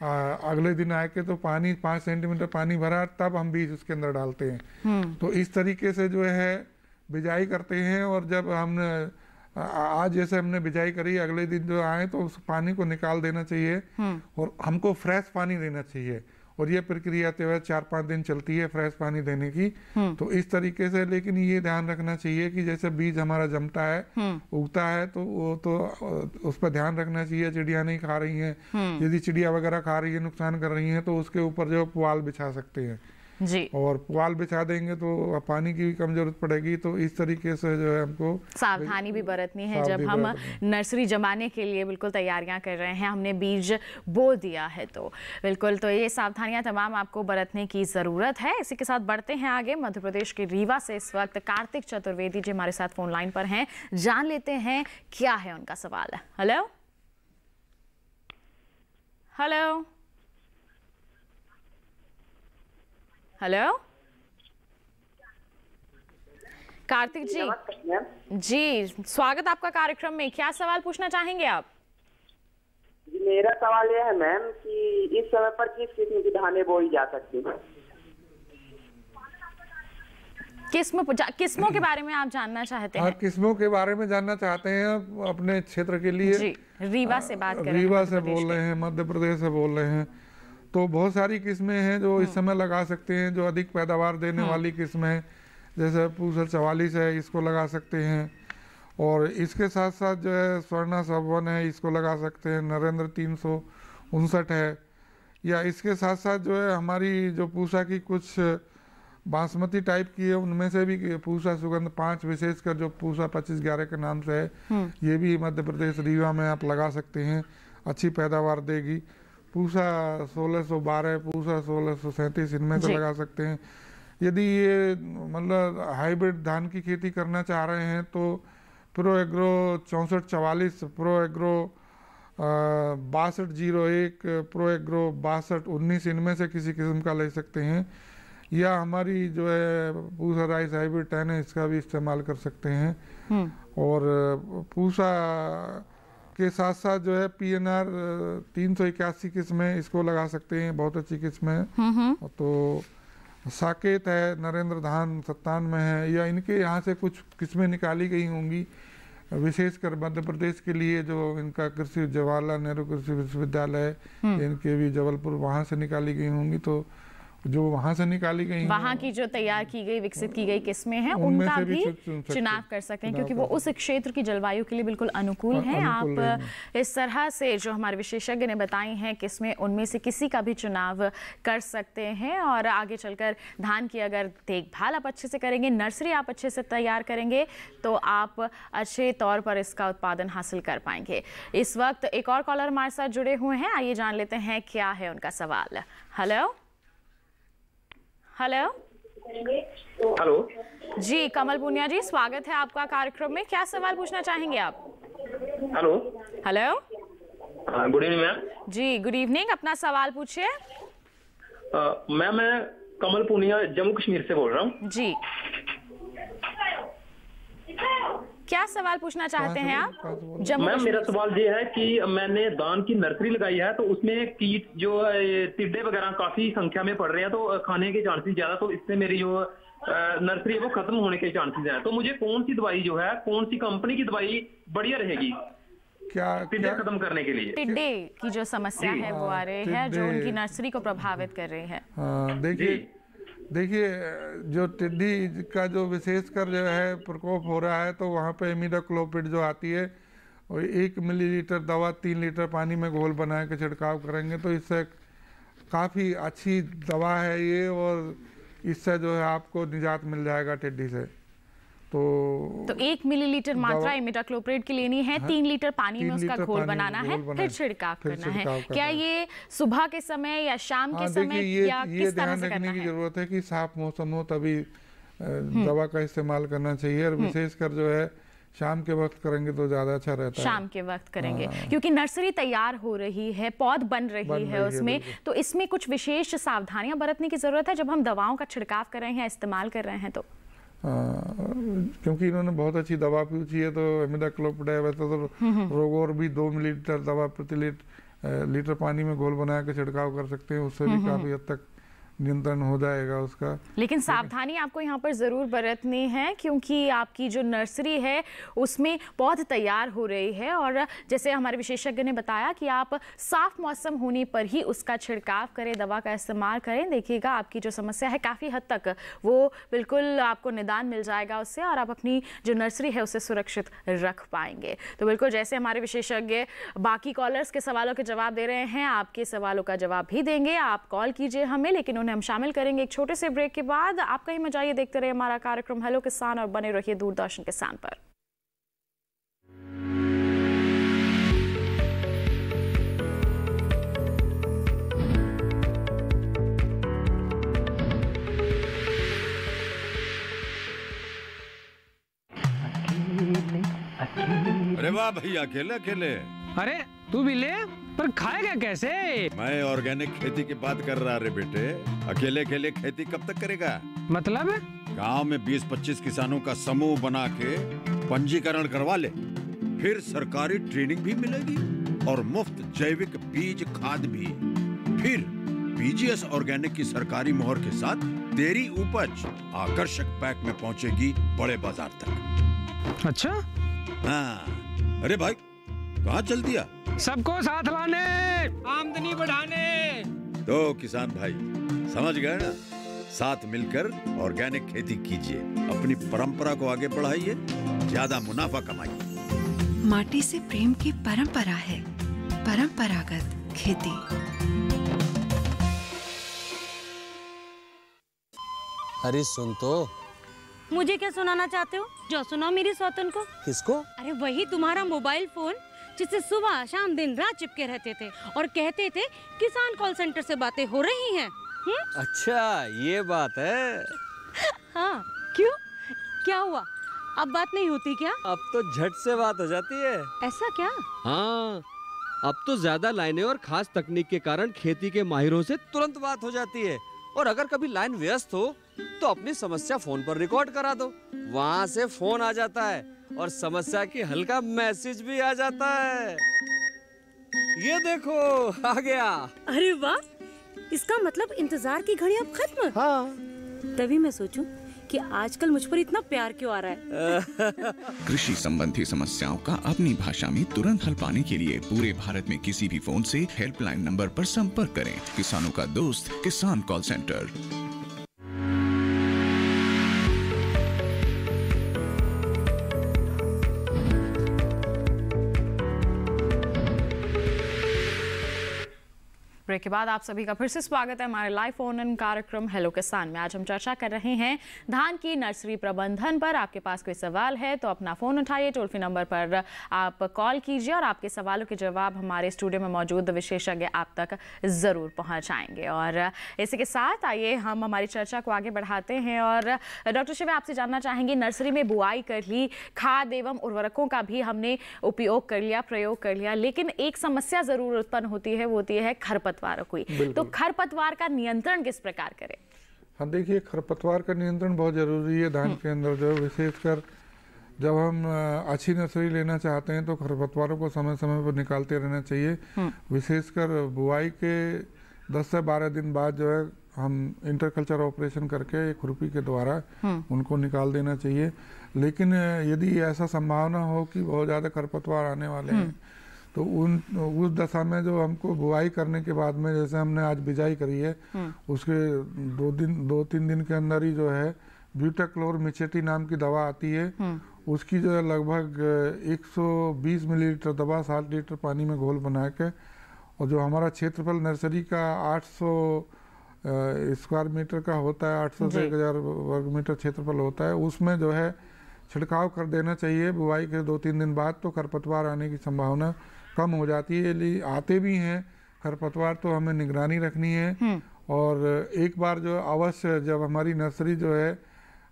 अगले दिन आके तो पानी 5 सेंटीमीटर पानी भरा, तब हम बीज उसके अंदर डालते हैं। तो इस तरीके से जो है बिजाई करते हैं और जब हमने आज जैसे हमने बिजाई करी, अगले दिन जो आए तो उस पानी को निकाल देना चाहिए और हमको फ्रेश पानी देना चाहिए। और ये प्रक्रिया जो है 4-5 दिन चलती है फ्रेश पानी देने की। तो इस तरीके से, लेकिन ये ध्यान रखना चाहिए कि जैसे बीज हमारा जमता है, उगता है, तो वो तो उस पर ध्यान रखना चाहिए चिड़िया नहीं खा रही हैं। यदि चिड़िया वगैरह खा रही है, नुकसान कर रही हैं, तो उसके ऊपर जो पुआल बिछा सकते हैं
जी।
और पुआल बिछा देंगे तो पानी की भी कम जरूरत पड़ेगी। तो इस तरीके से जो है हमको
सावधानी भी बरतनी है जब हम नर्सरी जमाने के लिए बिल्कुल तैयारियां कर रहे हैं, हमने बीज बो दिया है तो बिल्कुल, तो ये सावधानियां तमाम आपको बरतने की ज़रूरत है। इसी के साथ बढ़ते हैं आगे। मध्य प्रदेश के रीवा से इस वक्त कार्तिक चतुर्वेदी जी हमारे साथ फोन लाइन पर हैं, जान लेते हैं क्या है उनका सवाल। हेलो हेलो हेलो कार्तिक जी, जी स्वागत आपका कार्यक्रम में। क्या सवाल पूछना चाहेंगे आप?
जी मेरा सवाल यह है मैम कि इस समय पर किस किस्म की धानें बोई जा सकती हैं?
किस्मों के बारे में आप जानना चाहते हैं?
हाँ, किस्मों के बारे में जानना चाहते हैं अपने क्षेत्र के लिए।
जी, रीवा से बात कर रहे हैं।
रीवा से बोल रहे हैं, मध्य प्रदेश से बोल रहे हैं। तो बहुत सारी किस्में हैं जो इस समय लगा सकते हैं, जो अधिक पैदावार देने वाली किस्में हैं, जैसे पूसर 44 है, इसको लगा सकते हैं। और इसके साथ साथ जो है स्वर्णा 51 है, इसको लगा सकते हैं। नरेंद्र 359 है। या इसके साथ साथ जो है हमारी जो पूसा की कुछ बासमती टाइप की है, उनमें से भी पूसा सुगंध 5 विशेषकर जो पूसा 2511 के नाम से है, ये भी मध्य प्रदेश रीवा में आप लगा सकते हैं, अच्छी पैदावार देगी। पूसा 1612, पूसा 1637 इनमें से लगा सकते हैं। यदि ये मतलब हाइब्रिड धान की खेती करना चाह रहे हैं तो pro agro 6444, pro agro 6201, pro agro 6219 इनमें से किसी किस्म का ले सकते हैं। या हमारी जो है पूसा राइस हाइब्रिड 10 है, इसका भी इस्तेमाल कर सकते हैं। और पूसा के साथ साथ जो है PNR 381 किस्में, इसको लगा सकते हैं, बहुत अच्छी किस्में है। तो साकेत है, नरेंद्र धान 97 है, या इनके यहाँ से कुछ किस्में निकाली गई होंगी विशेषकर मध्य प्रदेश के लिए। जो इनका कृषि जवाहरलाल नेहरू कृषि विश्वविद्यालय है, इनके भी जबलपुर, वहाँ से निकाली गई होंगी। तो जो वहां से निकाली गई, वहां
की जो तैयार की गई विकसित की गई किस्में हैं, उनका भी चुनाव कर सकते हैं, क्योंकि वो उस क्षेत्र की जलवायु के लिए बिल्कुल अनुकूल हैं। आप इस तरह से जो हमारे विशेषज्ञ ने बताई हैं किस्में, उनमें से किसी का भी चुनाव कर सकते हैं। और आगे चलकर धान की अगर देखभाल आप अच्छे से करेंगे, नर्सरी आप अच्छे से तैयार करेंगे, तो आप अच्छे तौर पर इसका उत्पादन हासिल कर पाएंगे। इस वक्त एक और कॉलर हमारे साथ जुड़े हुए हैं, आइए जान लेते हैं क्या है उनका सवाल। हेलो हेलो
हेलो
जी, कमल पुनिया जी, स्वागत है आपका कार्यक्रम में। क्या सवाल पूछना चाहेंगे आप?
Hello
hello
good evening ma'am.
जी गुड इवनिंग, अपना सवाल पूछिए।
मैम मैं कमल पुनिया जम्मू कश्मीर से बोल रहा हूँ
जी। क्या सवाल पूछना चाहते हैं आप?
मैम मेरा सवाल ये है कि मैंने धान की नर्सरी लगाई है, तो उसमें कीट जो टिड्डे वगैरह काफी संख्या में पड़ रहे हैं, तो खाने के चांसेस ज्यादा, तो इससे मेरी जो नर्सरी है वो खत्म होने के चांसेस हैं। तो मुझे कौन सी दवाई जो है, कौन सी कंपनी की दवाई बढ़िया रहेगी टिड्डे खत्म करने के लिए?
टिड्डे की जो समस्या है वो आ रही है, जो उनकी नर्सरी को प्रभावित कर रही है।
देखिए जो टिड्डी का जो विशेषकर जो है प्रकोप हो रहा है, तो वहाँ पे इमिडाक्लोपिड जो आती है, और 1 मिलीलीटर दवा 3 लीटर पानी में घोल बना के छिड़काव करेंगे, तो इससे काफ़ी अच्छी दवा है ये। और इससे जो है आपको निजात मिल जाएगा टिड्डी से। तो
1 मिलीलीटर मात्रा इमिडाक्लोप्रिड की लेनी है, 3 लीटर पानी में उसका घोल बनाना है, फिर छिड़काव करना है। क्या ये सुबह के समय या शाम के समय या किस तरह से करना है?
की जरूरत है कि साफ मौसम हो तभी दवा का इस्तेमाल करना चाहिए, और विशेषकर जो है शाम के वक्त करेंगे तो ज्यादा अच्छा रहता है।
शाम के वक्त करेंगे क्योंकि नर्सरी तैयार हो रही है, पौध बन रही है उसमें, तो इसमें कुछ विशेष सावधानियां बरतने की जरूरत है जब हम दवाओं का छिड़काव कर रहे हैं, इस्तेमाल कर रहे हैं तो।
क्योंकि इन्होंने बहुत अच्छी दवा पूछी है, तो इमिडाक्लोप्रिड है, वैसे तो रोगोर भी 2 मिलीलीटर दवा प्रति लीटर पानी में घोल बना के छिड़काव कर सकते हैं, उससे भी काफी हद तक नियंत्रण हो जाएगा उसका।
लेकिन सावधानी आपको यहाँ पर जरूर बरतनी है क्योंकि आपकी जो नर्सरी है उसमें पौध तैयार हो रही है, और जैसे हमारे विशेषज्ञ ने बताया कि आप साफ मौसम होने पर ही उसका छिड़काव करें, दवा का इस्तेमाल करें। देखिएगा आपकी जो समस्या है काफ़ी हद तक वो बिल्कुल आपको निदान मिल जाएगा उससे, और आप अपनी जो नर्सरी है उसे सुरक्षित रख पाएंगे। तो बिल्कुल जैसे हमारे विशेषज्ञ बाकी कॉलर्स के सवालों के जवाब दे रहे हैं, आपके सवालों का जवाब भी देंगे। आप कॉल कीजिए हमें, लेकिन उन्हें हम शामिल करेंगे एक छोटे से ब्रेक के बाद। आप कहीं मत जाइए, देखते रहिए हमारा कार्यक्रम हेलो किसान और बने रहिए दूरदर्शन किसान पर।
अरे वाह भैया, अकेले अकेले।
अरे तू भी ले, पर खाएगा कैसे?
मैं ऑर्गेनिक खेती की बात कर रहा रे बेटे। अकेले अकेले खेती कब तक करेगा?
मतलब
गांव में 20-25 किसानों का समूह बना के पंजीकरण करवा ले, फिर सरकारी ट्रेनिंग भी मिलेगी और मुफ्त जैविक बीज खाद भी। फिर बीजीएस ऑर्गेनिक की सरकारी मोहर के साथ तेरी उपज आकर्षक पैक में पहुंचेगी बड़े बाजार तक।
अच्छा?
हाँ। अरे भाई कहाँ चल दिया?
सबको साथ लाने, आमदनी बढ़ाने।
तो किसान भाई समझ गए ना, साथ मिलकर ऑर्गेनिक खेती कीजिए, अपनी परंपरा को आगे बढ़ाइए, ज्यादा मुनाफा कमाइए।
माटी से प्रेम की परंपरा है परंपरागत खेती।
अरे सुन तो।
मुझे क्या सुनाना चाहते हो? जो सुनाओ मेरी सौतन को।
किसको?
अरे वही तुम्हारा मोबाइल फोन जिससे सुबह शाम दिन रात चिपके रहते थे और कहते थे किसान कॉल सेंटर से बातें हो रही हैं।
अच्छा ये बात है।
हाँ क्यों, क्या हुआ? अब बात नहीं होती क्या?
अब तो झट से बात हो जाती है।
ऐसा क्या?
हाँ, अब तो ज्यादा लाइनें और खास तकनीक के कारण खेती के माहिरों से तुरंत बात हो जाती है। और अगर कभी लाइन व्यस्त हो तो अपनी समस्या फोन पर रिकॉर्ड करा दो, वहाँ से फोन आ जाता है और समस्या की हल का मैसेज भी आ जाता है। ये देखो आ गया।
अरे वाह, इसका मतलब इंतजार की घड़ी अब खत्म।
हाँ।
तभी मैं सोचूं कि आजकल मुझ पर इतना प्यार क्यों आ रहा है।
कृषि संबंधी समस्याओं का अपनी भाषा में तुरंत हल पाने के लिए पूरे भारत में किसी भी फोन से हेल्पलाइन नंबर पर संपर्क करें। किसानों का दोस्त किसान कॉल सेंटर।
ब्रेक के बाद आप सभी का फिर से स्वागत है हमारे लाइव फोन इन कार्यक्रम हेलो किसान में। आज हम चर्चा कर रहे हैं धान की नर्सरी प्रबंधन पर। आपके पास कोई सवाल है तो अपना फोन उठाइए, टोल फ्री नंबर पर आप कॉल कीजिए और आपके सवालों के जवाब हमारे स्टूडियो में मौजूद विशेषज्ञ आप तक जरूर पहुंचाएंगे। और इसी के साथ आइए हम हमारी चर्चा को आगे बढ़ाते हैं। और डॉक्टर शिव, आपसे जानना चाहेंगे, नर्सरी में बुआई कर ली, खाद एवं उर्वरकों का भी हमने उपयोग कर लिया, प्रयोग कर लिया, लेकिन एक समस्या जरूर उत्पन्न होती है, वो होती है खरपतवार कोई। तो खरपतवार का नियंत्रण किस प्रकार करें?
हाँ देखिए, खरपतवार का नियंत्रण बहुत जरूरी है धान के अंदर। जो विशेषकर जब हम अच्छी नर्सरी लेना चाहते हैं तो खरपतवारों को समय समय पर निकालते रहना चाहिए। विशेषकर बुआई के 10 से 12 दिन बाद जो है हम इंटरकल्चर ऑपरेशन करके खुरपी के द्वारा उनको निकाल देना चाहिए। लेकिन यदि ऐसा संभावना हो कि बहुत ज़्यादा खरपतवार आने वाले हैं तो उस दशा में जो हमको बुआई करने के बाद में, जैसे हमने आज बिजाई करी है, उसके 2-3 दिन के अंदर ही जो है ब्यूटाक्लोरमिचेटी नाम की दवा आती है, उसकी जो है लगभग 120 मिलीलीटर दवा 60 लीटर पानी में घोल बना के, और जो हमारा क्षेत्रफल नर्सरी का 800 स्क्वायर मीटर का होता है, 800 से 1000 वर्ग मीटर क्षेत्रफल होता है, उसमें जो है छिड़काव कर देना चाहिए बुआई के 2-3 दिन बाद। तो खरपतवार आने की संभावना कम हो जाती है। यदि आते भी हैं खरपतवार तो हमें निगरानी रखनी है। और एक बार जो अवश्य जब हमारी नर्सरी जो है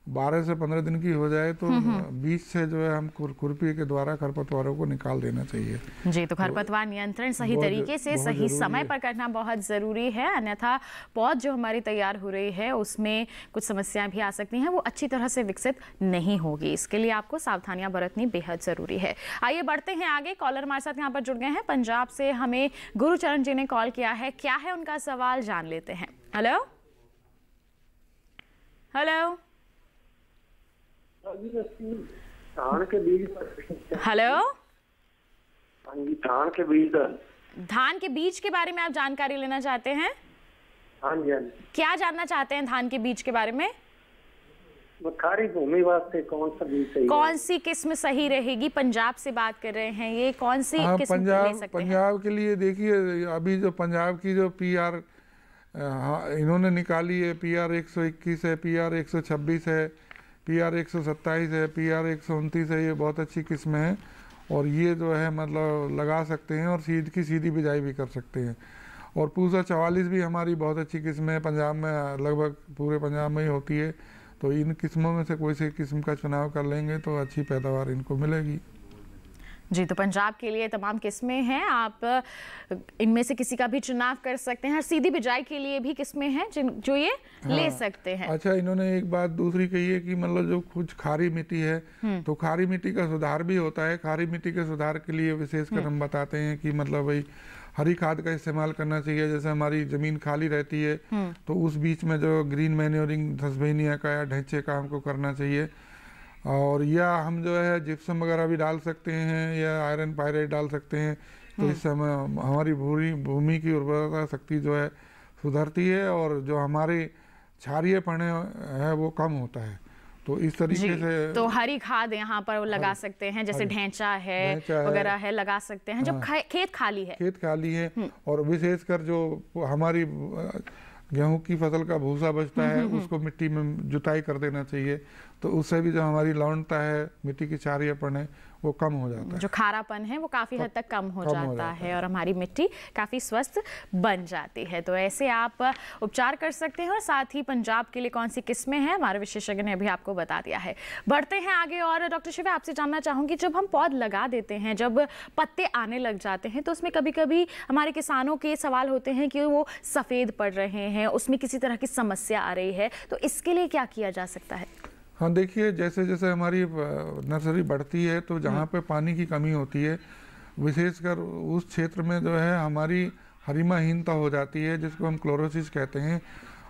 12 से 15 दिन की हो जाए तो बीज से जो है हम खुरपी के द्वारा खरपतवारों को निकाल देना चाहिए।
जी, तो खरपतवार नियंत्रण सही तरीके से सही समय पर करना बहुत ज़रूरी है, अन्यथा पौध जो हमारी तैयार हो रही है उसमें कुछ समस्याएं भी आ सकती हैं, वो अच्छी तरह से विकसित नहीं होगी। इसके लिए आपको सावधानियां बरतनी बेहद ज़रूरी है। आइए बढ़ते हैं आगे। कॉलर हमारे साथ यहाँ पर जुड़ गए हैं, पंजाब से हमें गुरुचरण जी ने कॉल किया है। क्या है उनका सवाल, जान लेते हैं। हेलो हेलो
धान के बीज।
हेलो,
धान के बीज।
धान के बीज के बारे में आप जानकारी लेना चाहते हैं?
हाँ जी, हाँ जी।
क्या जानना चाहते हैं धान के बीज के बारे में?
खारी भूमि वास्ते कौन सा बीज सही,
कौन सी किस्म सही रहेगी? पंजाब से बात कर रहे हैं, ये कौन सी किस्म ले सकते हैं?
पंजाब के लिए देखिए, अभी जो पंजाब की जो PR इन्होंने निकाली है, PR 121 है, PR 126 है, PR 127 है, PR 129 है, ये बहुत अच्छी किस्म है। और ये जो है मतलब लगा सकते हैं और सीध की सीधी बिजाई भी कर सकते हैं। और पूसा 44 भी हमारी बहुत अच्छी किस्म है, पंजाब में लगभग पूरे पंजाब में ही होती है। तो इन किस्मों में से कोई सी किस्म का चुनाव कर लेंगे तो अच्छी पैदावार इनको मिलेगी।
जी, तो पंजाब के लिए तमाम किस्में हैं, आप इनमें से किसी का भी चुनाव कर सकते हैं। सीधी बिजाई के लिए भी किस्में हैं जो ये ले सकते हैं।
अच्छा, इन्होंने एक बात दूसरी कही है कि मतलब जो कुछ खारी मिट्टी है तो खारी मिट्टी का सुधार भी होता है। खारी मिट्टी के सुधार के लिए विशेषकर हम बताते हैं कि मतलब भाई हरी खाद का इस्तेमाल करना चाहिए। जैसे हमारी जमीन खाली रहती है तो उस बीच में जो ग्रीन मैन्योरिंग 10 बहनिया का या ढैंचे का हमको करना चाहिए। और या हम जो है जिप्सम वगैरह भी डाल सकते हैं या आयरन पायरेट डाल सकते हैं। तो इस समय हमारी भूमि की उर्वरता शक्ति जो है सुधरती है और जो हमारे क्षारीयपन है वो कम होता है। तो इस तरीके से
तो हरी खाद यहाँ पर लगा सकते हैं, जैसे ढैंचा है वगैरह है, लगा सकते हैं जब खेत खाली है।
और विशेषकर जो हमारी गेहूं की फसल का भूसा बचता है उसको मिट्टी में जुताई कर देना चाहिए। तो उससे भी जो हमारी लवणता है, मिट्टी की क्षारीयपन है, वो कम हो जाता है।
जो खारापन है वो काफ़ी हद तक कम हो जाता है और हमारी मिट्टी काफ़ी स्वस्थ बन जाती है। तो ऐसे आप उपचार कर सकते हैं। और साथ ही पंजाब के लिए कौन सी किस्में हैं हमारे विशेषज्ञ ने अभी आपको बता दिया है। बढ़ते हैं आगे। और डॉक्टर शिवा, आपसे जानना चाहूँगी, जब हम पौध लगा देते हैं, जब पत्ते आने लग जाते हैं, तो उसमें कभी कभी हमारे किसानों के सवाल होते हैं कि वो सफ़ेद पड़ रहे हैं, उसमें किसी तरह की समस्या आ रही है, तो इसके लिए क्या किया जा सकता है?
हाँ, देखिए, जैसे जैसे हमारी नर्सरी बढ़ती है तो जहाँ पे पानी की कमी होती है, विशेषकर उस क्षेत्र में जो है हमारी हरिमाहीनता हो जाती है, जिसको हम क्लोरोसिस कहते हैं।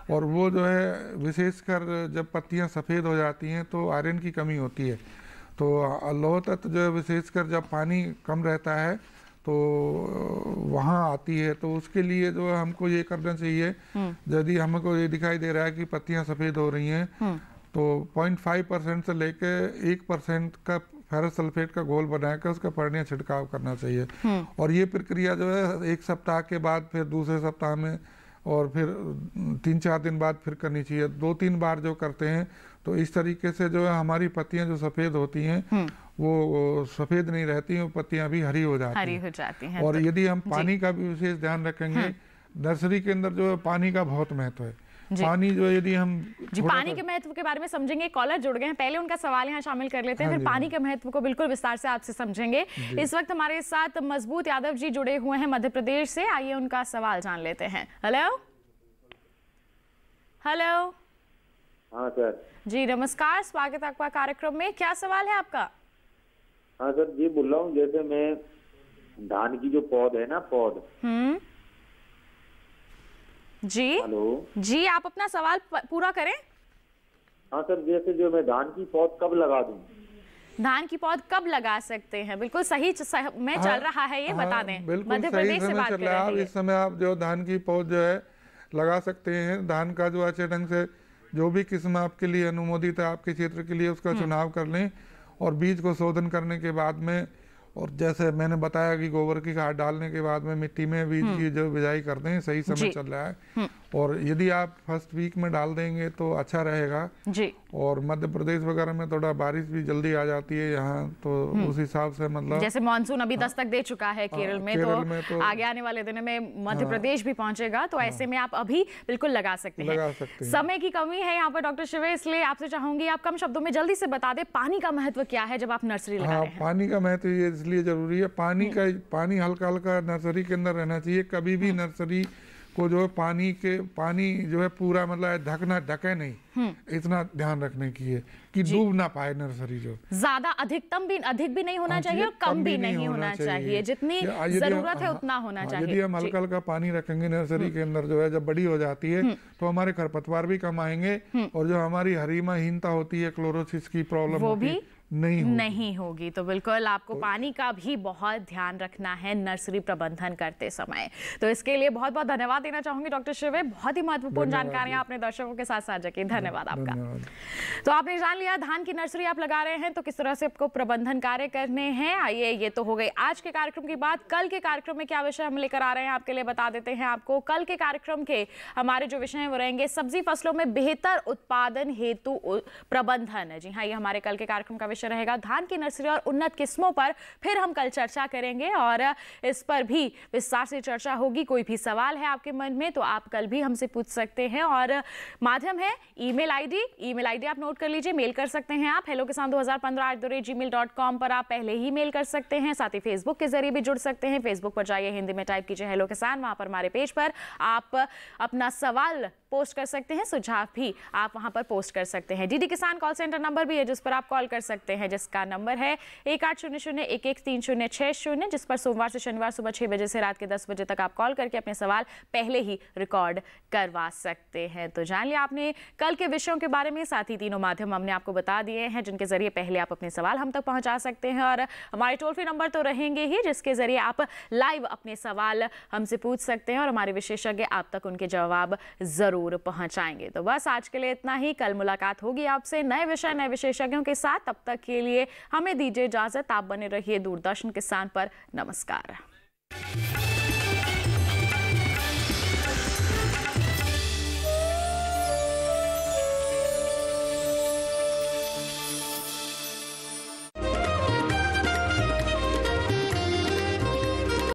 और वो जो है विशेषकर जब पत्तियाँ सफ़ेद हो जाती हैं तो आयरन की कमी होती है। तो लौह तत्व जो है विशेषकर जब पानी कम रहता है तो वहाँ आती है। तो उसके लिए जो है हमको ये करना चाहिए, यदि हमको ये दिखाई दे रहा है कि पत्तियाँ सफ़ेद हो रही हैं तो 0.5% से लेके 1% का फेरस सल्फेट का घोल बनाकर उसका परनीय छिड़काव करना चाहिए। और ये प्रक्रिया जो है 1 सप्ताह के बाद, फिर दूसरे सप्ताह में, और फिर 3-4 दिन बाद फिर करनी चाहिए। 2-3 बार जो करते हैं तो इस तरीके से जो है हमारी पत्तियां जो सफ़ेद होती हैं वो सफ़ेद नहीं रहती हैं, पत्तियां भी हरी हो जाती हैं। और यदि हम पानी का भी विशेष ध्यान रखेंगे, नर्सरी के अंदर जो है पानी का बहुत महत्व है। पानी जो यदि हम
पानी के महत्व के बारे में समझेंगे। कॉलर जुड़ गए हैं, पहले उनका सवाल यहाँ शामिल कर लेते हैं, फिर पानी के महत्व को बिल्कुल विस्तार से आपसे समझेंगे। इस वक्त हमारे साथ मजबूत यादव जी जुड़े हुए हैं मध्य प्रदेश से, आइए उनका सवाल जान लेते हैं। Hello hello.
हाँ सर
जी, नमस्कार, स्वागत है आपका कार्यक्रम में। क्या सवाल है आपका?
हाँ सर, ये बोल रहा हूँ, जैसे मैं धान की जो पौध है ना, पौध
जी।
हेलो
जी, आप अपना सवाल पूरा करें।
हाँ सर, जैसे जो मैं धान की पौध कब लगा दूं?
धान की पौध कब लगा सकते हैं? बिल्कुल सही में चल रहा है, ये बता दें। मध्य प्रदेश से बात कर रहे हैं।
इस समय आप जो धान की पौध जो है लगा सकते हैं। धान का जो अच्छे ढंग से जो भी किस्म आपके लिए अनुमोदित है आपके क्षेत्र के लिए, उसका चुनाव कर लें। और बीज को शोधन करने के बाद में, और जैसे मैंने बताया कि गोबर की खाद डालने के बाद में मिट्टी में बीज की जो बिजाई करते हैं, सही समय चल रहा है, और यदि आप फर्स्ट वीक में डाल देंगे तो अच्छा रहेगा
जी। और
मध्य प्रदेश वगैरह में थोड़ा बारिश भी जल्दी आ जाती है यहाँ, तो उस हिसाब से मतलब
जैसे मानसून अभी दस्तक दे चुका है केरल में, तो आगे आने वाले दिनों में मध्य प्रदेश भी पहुंचेगा, तो ऐसे में आप अभी बिल्कुल लगा सकते हैं। समय की कमी है यहाँ पर डॉक्टर शिवे, इसलिए आपसे चाहूंगी आप कम शब्दों में जल्दी से बता दें पानी का महत्व क्या है जब आप नर्सरी लगा रहे हैं।
पानी का महत्व ये इसलिए जरूरी है, पानी हल्का हल्का नर्सरी के अंदर रहना चाहिए। कभी भी नर्सरी को जो है पानी जो है पूरा मतलब ढके नहीं, इतना ध्यान रखने की है कि डूब ना पाए नर्सरी। जो ज्यादा
अधिक भी नहीं होना चाहिए और कम भी नहीं होना चाहिए, जितनी जरूरत है उतना होना चाहिए।
यदि हम हल्का हल्का पानी रखेंगे नर्सरी के अंदर, जो है जब बड़ी हो जाती है तो हमारे खरपतवार भी कम आएंगे और जो हमारी हरीमाहीनता होती है, क्लोरोसिस की प्रॉब्लम
वो भी
नहीं
होगी। तो बिल्कुल आपको पानी का भी बहुत ध्यान रखना है नर्सरी प्रबंधन करते समय। तो इसके लिए बहुत बहुत धन्यवाद देना चाहूंगी डॉक्टर शिवे, बहुत ही महत्वपूर्ण जानकारियां आपने दर्शकों के साथ साझा की, धन्यवाद आपका। तो आपने जान लिया धान की नर्सरी आप लगा रहे हैं तो किस तरह से आपको प्रबंधन कार्य करने हैं। आइए, ये तो हो गई आज के कार्यक्रम की बात। कल के कार्यक्रम में क्या विषय हम लेकर आ रहे हैं आपके लिए बता देते हैं आपको। कल के कार्यक्रम के हमारे जो विषय हैं वो रहेंगे सब्जी फसलों में बेहतर उत्पादन हेतु प्रबंधन। जी हाँ, ये हमारे कल के कार्यक्रम का रहेगा। धान की नर्सरी और उन्नत किस्मों पर फिर हम कल चर्चा करेंगे और इस पर भी विस्तार से चर्चा होगी। कोई भी सवाल है आपके मन में तो आप कल भी हमसे पूछ सकते हैं और माध्यम है ईमेल आईडी आप नोट कर लीजिए, मेल कर सकते हैं आप hellokisan2015@gmail.com पर आप पहले ही मेल कर सकते हैं। साथ ही फेसबुक के जरिए भी जुड़ सकते हैं। फेसबुक पर जाइए, हिंदी में टाइप कीजिए हेलो किसान, वहां पर हमारे पेज पर आप अपना सवाल पोस्ट कर सकते हैं, सुझाव भी आप वहां पर पोस्ट कर सकते हैं। डीडी किसान कॉल सेंटर नंबर भी है जिस पर आप कॉल कर सकते हैं, जिसका नंबर है 1800-113060, जिस पर सोमवार से शनिवार सुबह 6 बजे से रात के 10 बजे तक आप कॉल करके अपने सवाल पहले ही रिकॉर्ड करवा सकते हैं। तो जान लिया आपने कल के विषयों के बारे में, साथ ही तीनों माध्यम हमने आपको बता दिए हैं जिनके जरिए पहले आप अपने सवाल हम तक पहुंचा सकते हैं और हमारे टोल फ्री नंबर तो रहेंगे ही जिसके जरिए आप लाइव अपने सवाल हमसे पूछ सकते हैं और हमारे विशेषज्ञ आप तक उनके जवाब जरूर पहुंचाएंगे। तो बस आज के लिए इतना ही। कल मुलाकात होगी आपसे नए विषय नए विशेषज्ञों के साथ। तब तक के लिए हमें दीजिए इजाजत। आप बने रहिए दूरदर्शन किसान पर। नमस्कार।